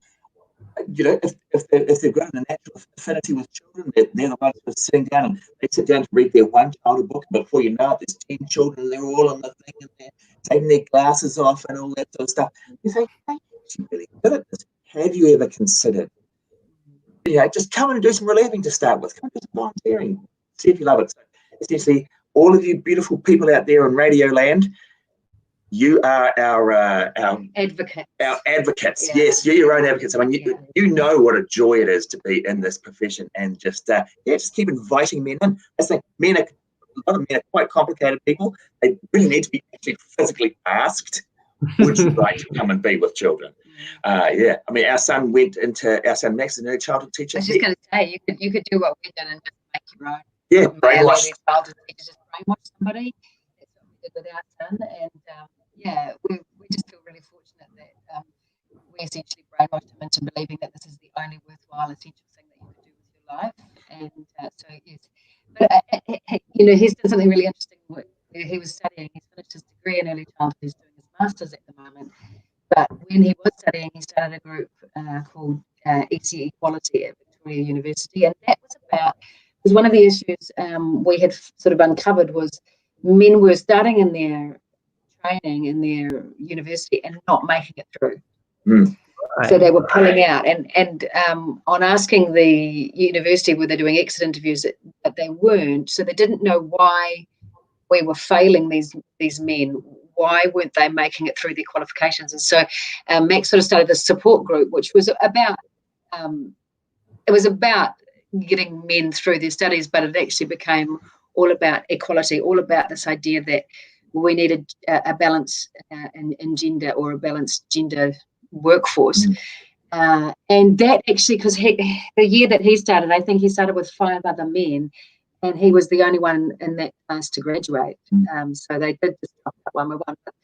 if they've got an natural affinity with children, they're the ones who are sitting down, and they sit down to read their one childhood book. Before you know it, there's 10 children, and they're all on the thing, and they're taking their glasses off and all that sort of stuff. You say, hey, you're really good at this. Have you ever considered, just come in and do some relieving to start with. Come and do some volunteering. See if you love it. So essentially, all of you beautiful people out there in Radio Land, you are our advocates. Our advocates. Yeah. Yes, you're your own advocates. I mean, you know what a joy it is to be in this profession, and just keep inviting men in. I think a lot of men are quite complicated people. They really need to be actually physically asked, would you like to come and be with children? I mean, our son Max is an early childhood teacher. I was just going to say, you could do what we did and just make your own. Yeah, brainwash. Childhood teachers, just brainwash somebody. That's what we did with our son, and we just feel really fortunate that we essentially brainwashed him into believing that this is the only worthwhile, essential thing that you could do with your life. And so yes, but he's done something really interesting. He was studying. He's finished his degree in early childhood. He's doing his master's at the moment. But when he was studying, he started a group called ECE Equality at Victoria University, and that was one of the issues we had sort of uncovered was men were starting in their training in their university and not making it through. So they were pulling out, and on asking the university were they doing exit interviews, that they weren't. So they didn't know why we were failing these men. Why weren't they making it through their qualifications? And so Max sort of started this support group, which was about getting men through their studies, but it actually became all about equality, all about this idea that we needed a balance in gender, or a balanced gender workforce. And that actually, because the year that he started, I think he started with 5 other men, and he was the only one in that class to graduate. So they did just drop that one by one. But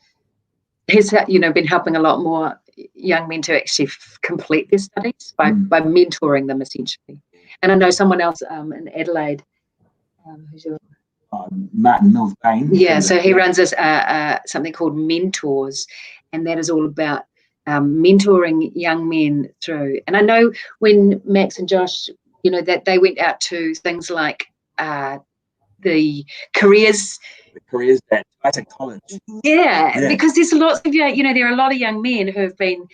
he's been helping a lot more young men to actually complete their studies by mentoring them, essentially. And I know someone else in Adelaide, who's your Martin Mills Bain. Yeah, so he runs this something called Mentors, and that is all about mentoring young men through. And I know when Max and Josh, that they went out to things like the careers. The careers at Isaac College. Yeah, because there's lots of there are a lot of young men who have been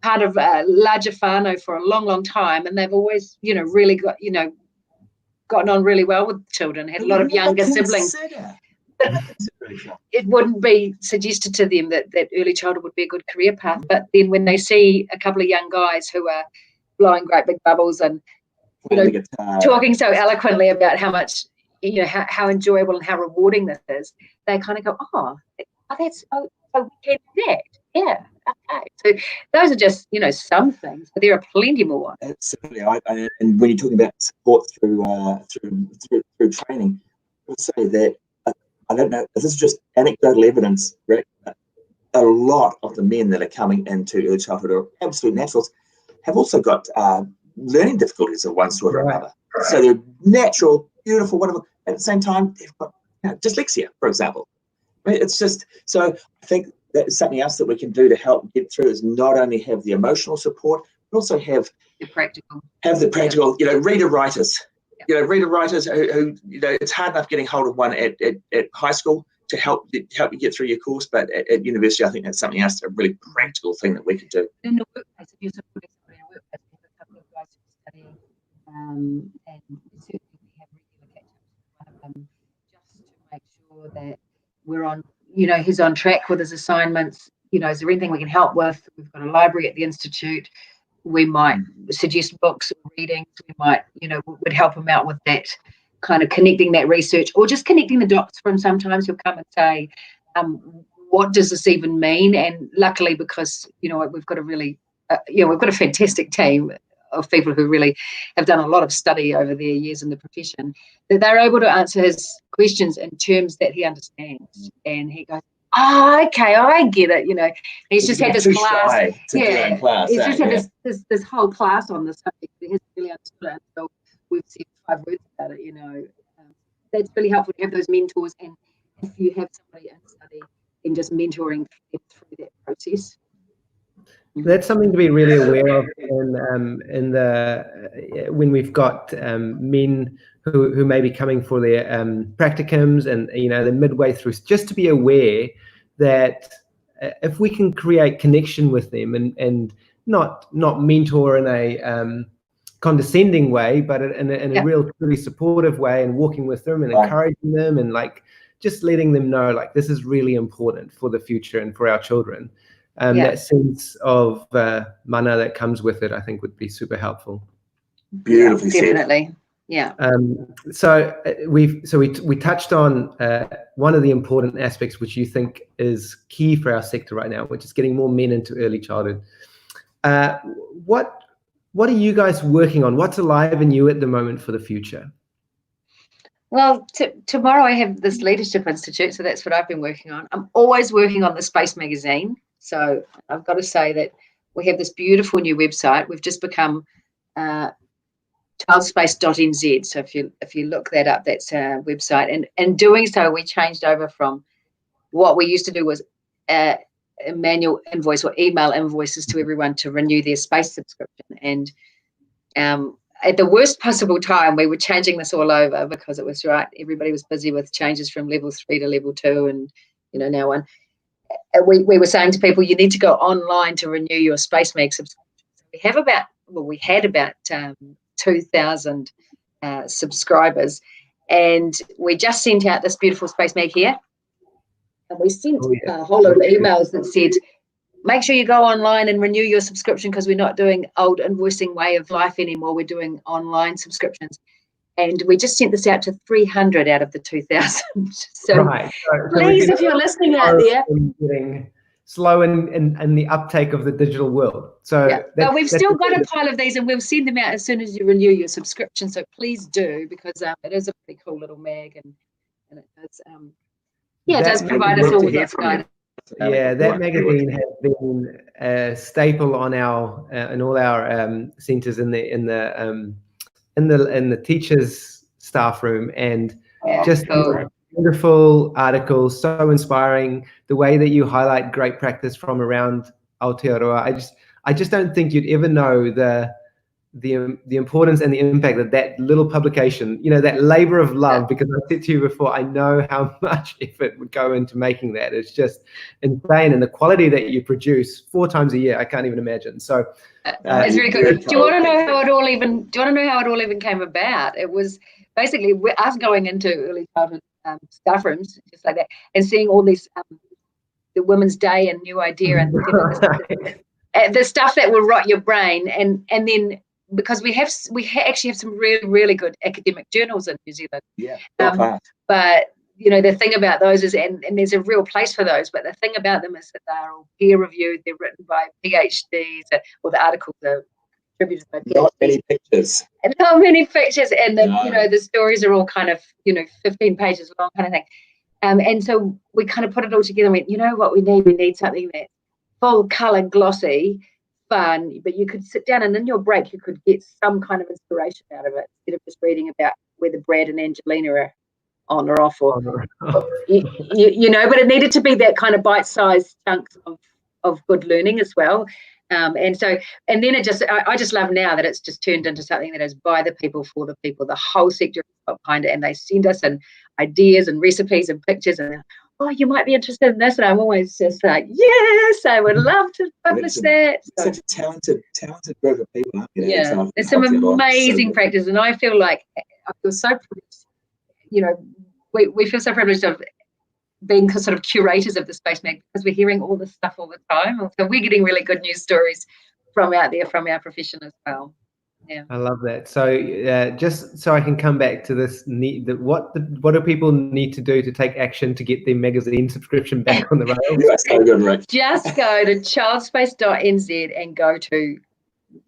part of a larger whānau for a long, long time, and they've always really got gotten on really well with children, had a lot of younger siblings. But it wouldn't be suggested to them that early childhood would be a good career path. But then when they see a couple of young guys who are blowing great big bubbles and talking so eloquently about how much how enjoyable and how rewarding this is, they kind of go, that's so we can do that. Yeah, okay. So those are just some things, but there are plenty more. Absolutely. And when you're talking about support through training, I would say that I don't know if this is just anecdotal evidence, Rick, but a lot of the men that are coming into early childhood are absolute naturals, have also got learning difficulties of one sort or another. So they're natural, beautiful, whatever. At the same time, they've got dyslexia, for example. Right? It's just, so I think that's something else that we can do to help get through, is not only have the emotional support, but also have the practical. Reader writers. Reader writers who it's hard enough getting hold of one at high school to help you get through your course, but at university, I think that's something else, a really practical thing that we could do. In the workplace, if you're supporting somebody in the workplace, we have a couple of guys who are studying, and certainly we have regular catch-ups with one of them, just to make sure sure that we're on, he's on track with his assignments. Is there anything we can help with? We've got a library at the Institute. We might suggest books or readings. We might, would help him out with that, kind of connecting that research, or just connecting the dots for him. Sometimes he'll come and say, what does this even mean? And luckily, because, we've got a really, we've got a fantastic team of people who really have done a lot of study over their years in the profession, that they're able to answer his questions in terms that he understands. And he goes, okay, I get it. He's just had this class. He's just had this whole class on this subject. He hasn't really understood it until we've said 5 words about it. That's really helpful to have those mentors, and if you have somebody in study, then just mentoring them through that process. That's something to be really aware of when we've got men who may be coming for their practicums, and they're midway through, just to be aware that if we can create connection with them and not mentor in a condescending way, but in a real really supportive way, and walking with them and encouraging them, and just letting them know this is really important for the future and for our children. That sense of mana that comes with it, I think, would be super helpful. Beautifully said. Definitely. Yeah. So we touched on one of the important aspects which you think is key for our sector right now, which is getting more men into early childhood. What are you guys working on? What's alive in you at the moment for the future? Well, tomorrow I have this Leadership Institute, so that's what I've been working on. I'm always working on the Space magazine. So I've got to say that we have this beautiful new website. We've just become childspace.nz. So if you look that up, that's our website. And in doing so, we changed over from what we used to do was a manual invoice or email invoices to everyone to renew their space subscription. And at the worst possible time, we were changing this all over because it was everybody was busy with changes from level 3 to level 2 and now 1. We were saying to people, you need to go online to renew your Space Mag subscription. We had about 2,000 subscribers, and we just sent out this beautiful Space Mag here, and we sent a whole lot of emails that said, make sure you go online and renew your subscription, because we're not doing old invoicing way of life anymore. We're doing online subscriptions. And we just sent this out to 300 out of the 2,000. So please, if you're listening out there. Getting slow in the uptake of the digital world. So but we've still got a pile of these, and we'll send them out as soon as you renew your subscription. So please do, because it is a pretty cool little mag, and it does, it does provide us all with that guidance. Yeah, that magazine has been a staple on our in all our centres in the teachers' staff room, and just wonderful articles, so inspiring. The way that you highlight great practice from around Aotearoa, I just don't think you'd ever know the importance and the impact that little publication, that labor of love, because I said to you before, I know how much effort would go into making that. It's just insane, and the quality that you produce 4 times a year, I can't even imagine. So it's very good. Do you want to know how it all even came about? It was basically us going into early childhood staff rooms, just like that, and seeing all these the Women's Day and New Idea and the stuff that will rot your brain, and then because we actually have some really, really good academic journals in New Zealand. Yeah. But the thing about those is, and there's a real place for those, but the thing about them is that they're all peer reviewed. They're written by PhDs, or the articles are contributed by PhDs. Not many pictures. And not many pictures, and the stories are all kind of 15 pages long, kind of thing. And so we kind of put it all together and went, you know what we need? We need something that's full colour, glossy, fun, but you could sit down and in your break you could get some kind of inspiration out of it, instead of just reading about whether Brad and Angelina are on or off, or but it needed to be that kind of bite-sized chunks of good learning as well. And then I just love now that it's just turned into something that is by the people, for the people. The whole sector is behind it, and they send us in ideas and recipes and pictures, and you might be interested in this, and I'm always just like, yes, I would love to publish that. Such a talented group of people, aren't you? Yeah, there's some amazing practice, and I feel so privileged. We feel so privileged of being sort of curators of the Space Mag, because we're hearing all this stuff all the time. So we're getting really good news stories from out there, from our profession as well. Yeah, I love that. So just so I can come back to this, what do people need to do to take action to get their magazine subscription back on the rails? That's so good, Rick. Just go to childspace.nz and go to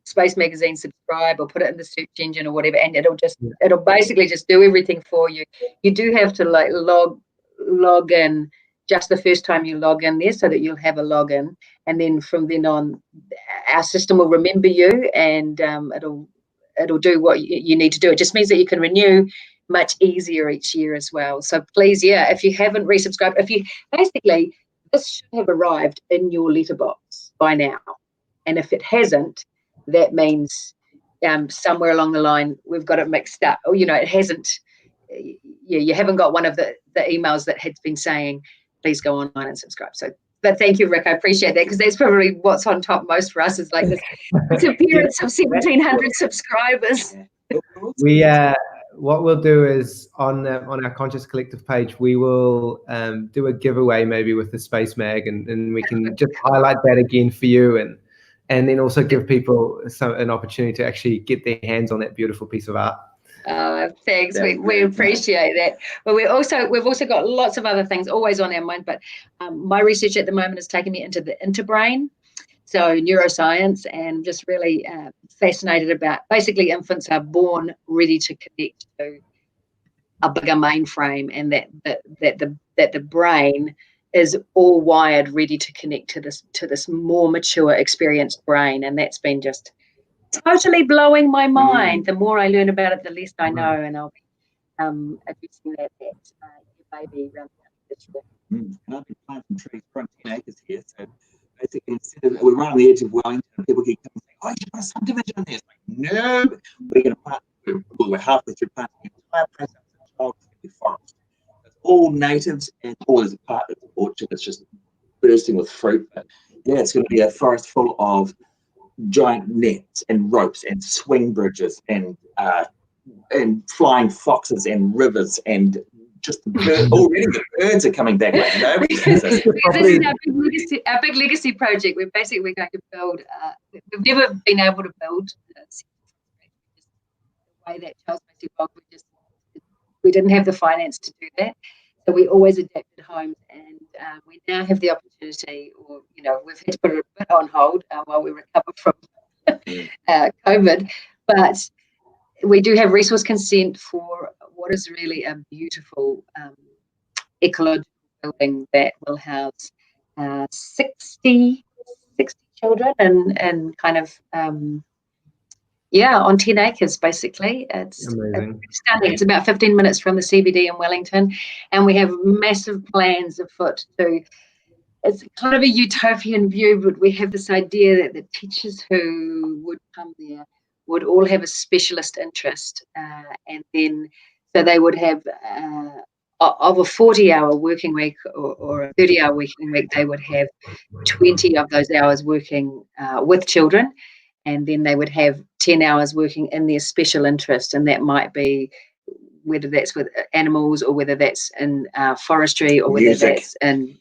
Space Magazine subscribe, or put it in the search engine or whatever, and it'll basically just do everything for you. You do have to like log in just the first time you log in there, so that you'll have a login, and then from then on our system will remember you, and it'll do what you need to do. It just means that you can renew much easier each year as well. So please, if you haven't resubscribed, this should have arrived in your letterbox by now, and if it hasn't, that means somewhere along the line we've got it mixed up, or it hasn't. You haven't got one of the emails that had been saying please go online and subscribe. So, but thank you, Rick. I appreciate that, because that's probably what's on top most for us, is like this appearance of 1,700 subscribers. What we'll do is on our Conscious Collective page, we will do a giveaway maybe with the Space Mag, and we can just highlight that again for you, and then also give people an opportunity to actually get their hands on that beautiful piece of art. Thanks. We appreciate that. But we've also got lots of other things always on our mind. But my research at the moment is taking me into the interbrain, so neuroscience, and just really fascinated about basically infants are born ready to connect to a bigger mainframe, and that the brain is all wired ready to connect to this more mature, experienced brain, and that's been just totally blowing my mind. The more I learn about it, the less I know, and I'll be addressing that baby around this year. And I've been planting trees for 10 acres here, so basically we're right on the edge of Wellington, and people keep coming and saying, "Oh, you should put a subdivision in there." It's like, no, we're going to plant. We're halfway through planting the entire process of the forest. It's all natives, and all is a part of the orchard. It's just bursting with fruit. But yeah, it's going to be a forest full of giant nets and ropes and swing bridges and flying foxes and rivers, and just already the birds are coming back like nobody. This is our big legacy project. We're basically going to build. We've never been able to build the way that Childspace evolved. We didn't have the finance to do that, so we always adapted homes, and we now have the opportunity, or we've had to put it a bit on hold while we recover from COVID, but we do have resource consent for what is really a beautiful ecological building that will house 60 children, and kind of on 10 acres basically. It's stunning. It's about 15 minutes from the CBD in Wellington, and we have massive plans afoot to. It's kind of a utopian view, but we have this idea that the teachers who would come there would all have a specialist interest, and then so they would have of a 40-hour working week or a 30-hour working week, they would have 20 of those hours working with children, and then they would have 10 hours working in their special interest, and that might be whether that's with animals, or whether that's in forestry, or whether that's in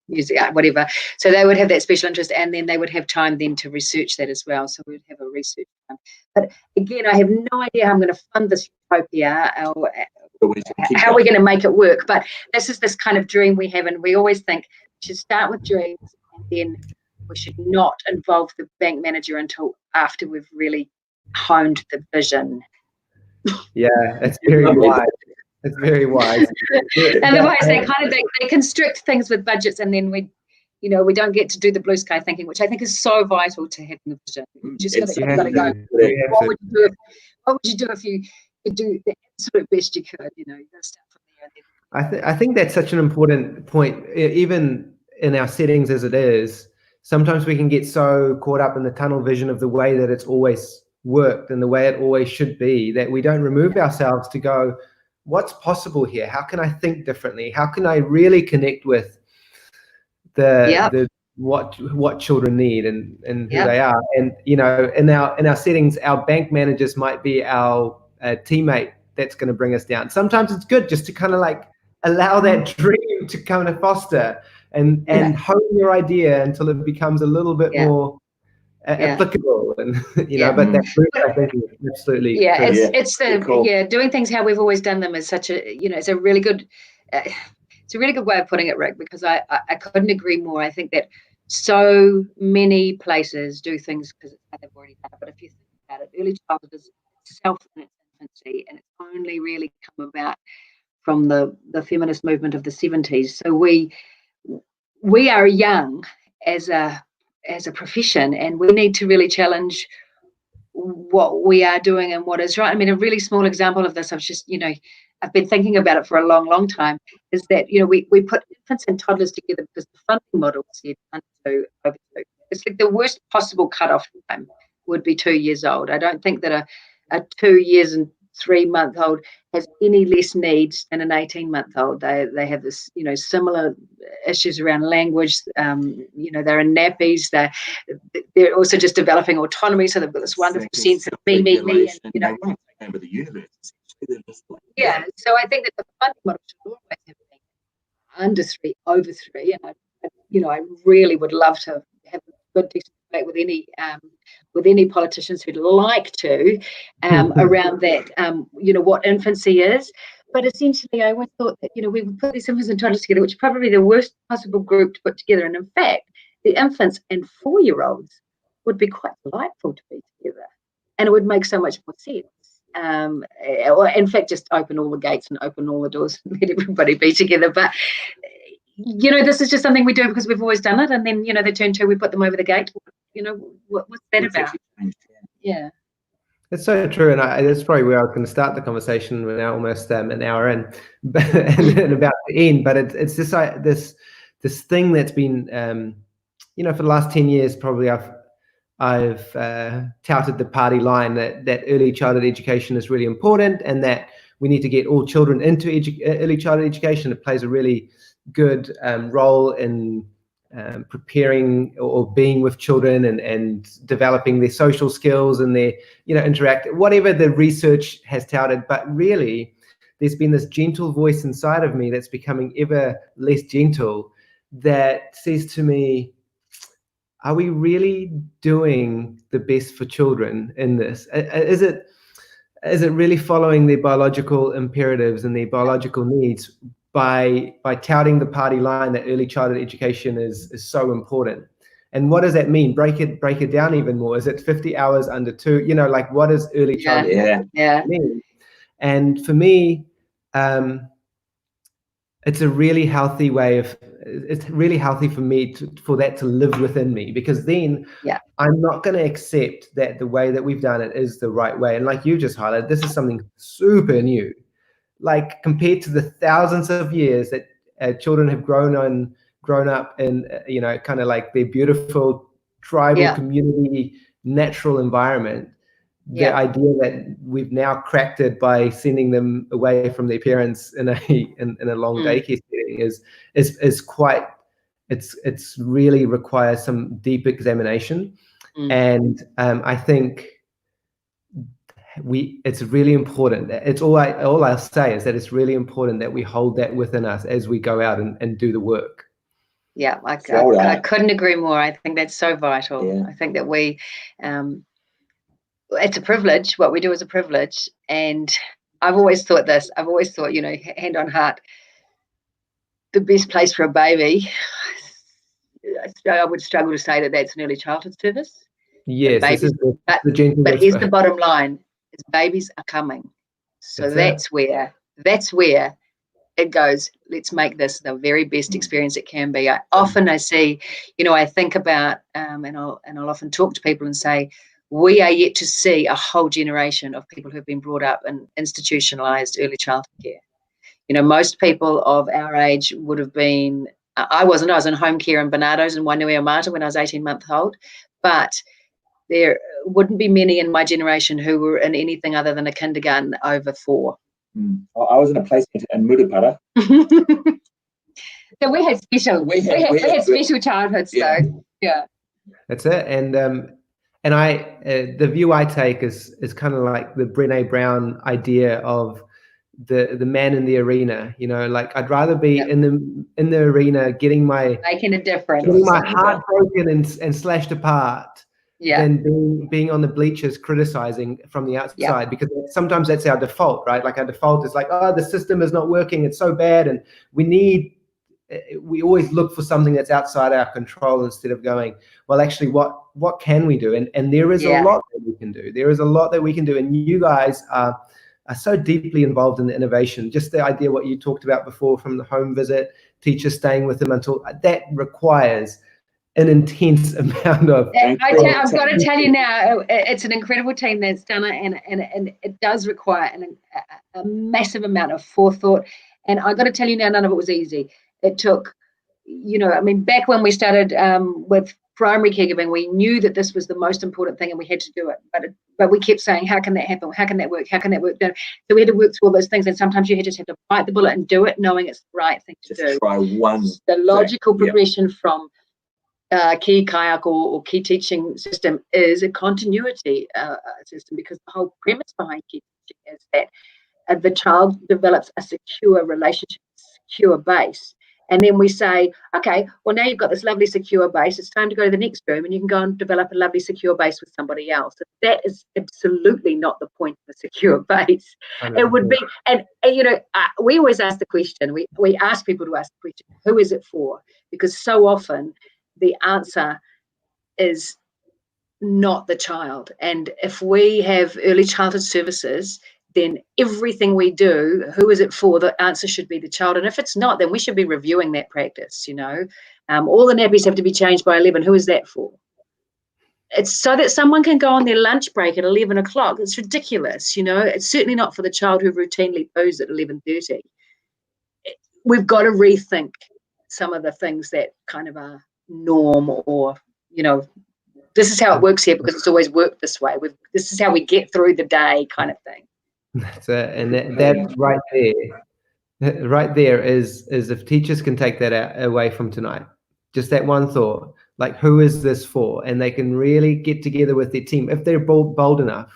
music, whatever. So they would have that special interest, and then they would have time then to research that as well. So we'd have a research time. But again, I have no idea how I'm going to fund this utopia, or how we're going to make it work. But this is this kind of dream we have, and we always think we should start with dreams, and then we should not involve the bank manager until after we've really honed the vision. Yeah, it's very wise. It's very wise. Otherwise, they constrict things with budgets, and then we don't get to do the blue sky thinking, which I think is so vital to having a vision. Just got to go. What would you do if you could do the absolute best you could? You got to start from there. I think that's such an important point. Even in our settings as it is, sometimes we can get so caught up in the tunnel vision of the way that it's always worked and the way it always should be, that we don't remove ourselves to go, what's possible here? How can I think differently? How can I really connect with what children need and who they are? And in our settings, our bank managers might be our teammate that's going to bring us down. Sometimes it's good just to kind of like allow that dream to kind of foster and hone your idea until it becomes a little bit more applicable, and but that group, I think, is absolutely doing things how we've always done them is such a it's a really good way of putting it, Rick, because I couldn't agree more. I think that so many places do things because it's how they've already done it, but if you think about it, early childhood is itself in its infancy, and it's only really come about from the feminist movement of the 70s. So we are young as a profession, and we need to really challenge what we are doing and what is right. I mean, a really small example of this, I've been thinking about it for a long, long time, is that, we put infants and toddlers together because the funding model said under 2, over 2. It's like the worst possible cutoff time would be 2 years old. I don't think that a 2 years and 3-month-old has any less needs than an 18-month-old. They have this, similar issues around language. They're in nappies. They're also just developing autonomy. So they've got this wonderful sense of me. And, they want to take over the universe. So I think that the funding model should always have been under 3, over 3. And I really would love to have a good debate with any politicians who'd like to around that, what infancy is. But essentially, I always thought that, we would put these infants and toddlers together, which is probably the worst possible group to put together. And in fact, the infants and 4-year-olds would be quite delightful to be together. And it would make so much more sense. Or in fact, just open all the gates and open all the doors and let everybody be together. But, this is just something we do because we've always done it. And then, they turn 2, we put them over the gate. What's that about? Yeah. It's so true, and that's probably where I was going to start the conversation. We're now almost an hour in, and about to end. But it's just like this thing that's been, for the last 10 years, probably I've touted the party line that early childhood education is really important, and that we need to get all children into early childhood education. It plays a really good role in preparing or being with children and developing their social skills and their interact, whatever the research has touted. But really, there's been this gentle voice inside of me that's becoming ever less gentle, that says to me, are we really doing the best for children in this? Is it really following their biological imperatives and their biological needs by touting the party line that early childhood education is so important? And what does that mean? Break it down even more. Is it 50 hours under 2? What does early childhood mean? And for me, it's a really healthy it's really healthy for me for that to live within me, because then I'm not going to accept that the way that we've done it is the right way. And like you just highlighted, this is something super new. Like, compared to the thousands of years that children have grown up in, kind of like their beautiful tribal community, natural environment, the idea that we've now cracked it by sending them away from their parents in a long daycare setting is quite, it's really requires some deep examination. And I think it's really important. It's all I'll say is that it's really important that we hold that within us as we go out and do the work. Yeah, I couldn't agree more. I think that's so vital. Yeah. I think that we, it's a privilege. What we do is a privilege. And I've always thought this. I've always thought, hand on heart, the best place for a baby, I would struggle to say that that's an early childhood service. Yes, but here's the bottom line. Is babies are coming. So that's where it goes, let's make this the very best experience it can be. I see, I think about, and I'll often talk to people and say, we are yet to see a whole generation of people who've been brought up in institutionalized early childhood care. Most people of our age would have been, I was in home care in Barnardo's in Wainuiomata when I was 18 months old, but there wouldn't be many in my generation who were in anything other than a kindergarten over 4. I was in a placement in Murupara. So we had special childhoods though. Yeah. That's it. And the view I take is kind of like the Brené Brown idea of, the man in the arena, you know, like I'd rather be in the arena getting my heart broken and slashed apart than being on the bleachers criticizing from the outside, because sometimes that's our default, right? Like our default is like, oh, the system is not working, it's so bad, and we always look for something that's outside our control instead of going, well, actually, what can we do? And there is a lot that we can do. There is a lot that we can do, and you guys are so deeply involved in the innovation. Just the idea what you talked about before from the home visit, teachers staying with them until that requires an intense amount of. I've got to tell you now, it's an incredible team that's done it, and it does require a massive amount of forethought. And I've got to tell you now, none of it was easy. It took, you know, I mean, back when we started with primary caregiving, we knew that this was the most important thing and we had to do it. But we kept saying, how can that happen? How can that work? How can that work? So we had to work through all those things. And sometimes you just have to bite the bullet and do it, knowing it's the right thing to do. Try one. The logical progression from key kayak or key teaching system is a continuity system, because the whole premise behind key teaching is that the child develops a secure relationship, secure base. And then we say, okay, well, now you've got this lovely secure base. It's time to go to the next room and you can go and develop a lovely secure base with somebody else. That is absolutely not the point of a secure base. It would be, and you know, we always ask the question, we ask people to ask the question, who is it for? Because so often the answer is not the child. And if we have early childhood services, then everything we do, who is it for? The answer should be the child. And if it's not, then we should be reviewing that practice, you know. All the nappies have to be changed by 11. Who is that for? It's so that someone can go on their lunch break at 11 o'clock. It's ridiculous, you know. It's certainly not for the child who routinely poos at 11:30. We've got to rethink some of the things that kind of are norm, or, you know, this is how it works here because it's always worked this way. This is how we get through the day kind of thing. That's and that right there is if teachers can take that away from tonight, just that one thought, like, who is this for? And they can really get together with their team if they're bold enough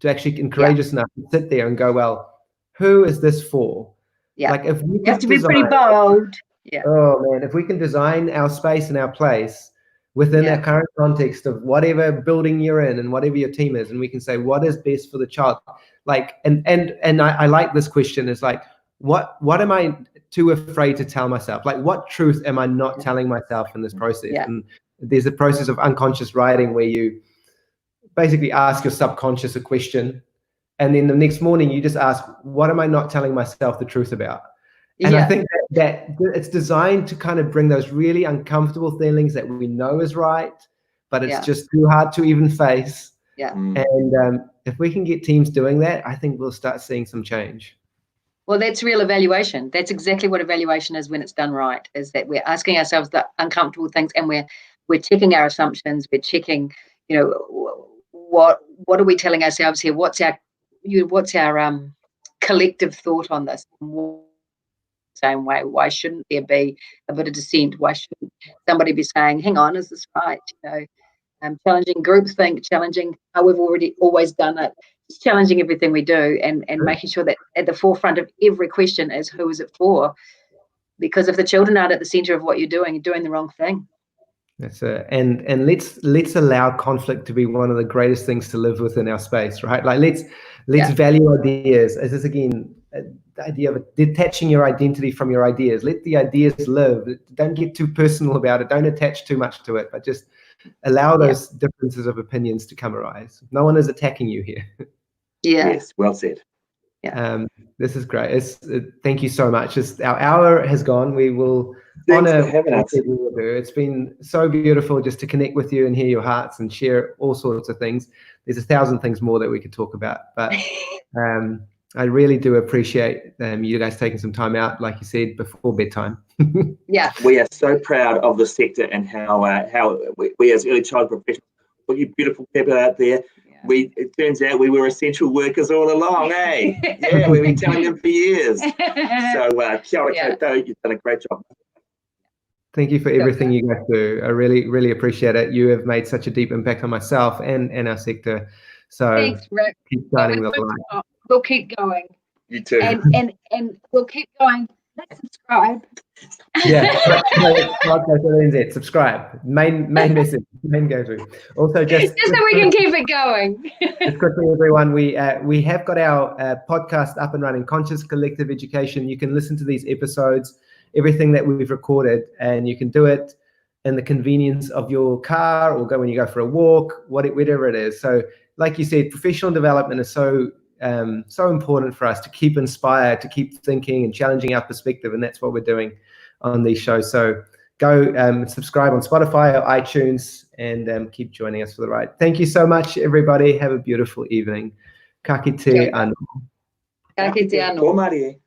to actually, and courageous enough to sit there and go, well, who is this for? Like, if we have to be pretty bold. Oh man, if we can design our space and our place within our current context of whatever building you're in and whatever your team is, and we can say what is best for the child. Like, and I like this question, is like, what am I too afraid to tell myself? Like, what truth am I not telling myself in this process? And there's a process of unconscious writing where you basically ask your subconscious a question, and then the next morning you just ask, what am I not telling myself the truth about? And I think that it's designed to kind of bring those really uncomfortable feelings that we know is right, but it's just too hard to even face. And if we can get teams doing that, I think we'll start seeing some change. Well, that's real evaluation. That's exactly what evaluation is when it's done right, is that we're asking ourselves the uncomfortable things, and we're checking our assumptions. We're checking, you know, what are we telling ourselves here? What's our collective thought on this? Same way, why shouldn't there be a bit of dissent? Why shouldn't somebody be saying, hang on, is this right? You know, challenging groupthink, challenging how we've always done it, just challenging everything we do, and making sure that at the forefront of every question is, who is it for? Because if the children aren't at the center of what you're doing the wrong thing. That's and let's allow conflict to be one of the greatest things to live within our space, right? Like, let's value ideas. As this again, the idea of detaching your identity from your ideas. Let the ideas live. Don't get too personal about it. Don't attach too much to it, but just allow those differences of opinions to come arise. No one is attacking you here. Yes, well said. This is great. Thank you so much. Our hour has gone. We will honor having us. It's been so beautiful just to connect with you and hear your hearts and share all sorts of things. There's 1,000 things more that we could talk about, but I really do appreciate you guys taking some time out, like you said, before bedtime. We are so proud of the sector and how we as early child professionals, all you beautiful people out there, it turns out we were essential workers all along, eh? Yeah, we've been telling them for years. So, kia ora koutou, you've done a great job. Thank you for everything you guys do. I really, really appreciate it. You have made such a deep impact on myself and our sector. So thanks, Rick. keep shining the light. We'll keep going. You too. And we'll keep going. Let's subscribe. Yeah, subscribe. Main message, main go-to. Also, just so we can keep it going. Just quickly, everyone, we have got our podcast up and running, Conscious Collective Education. You can listen to these episodes, everything that we've recorded, and you can do it in the convenience of your car or when you go for a walk, whatever it is. So, like you said, professional development is so important for us to keep inspired, to keep thinking and challenging our perspective, and that's what we're doing on these shows. So go subscribe on Spotify or iTunes and keep joining us for the ride. Thank you so much, everybody. Have a beautiful evening. Ka kite anō. Ka kite anō.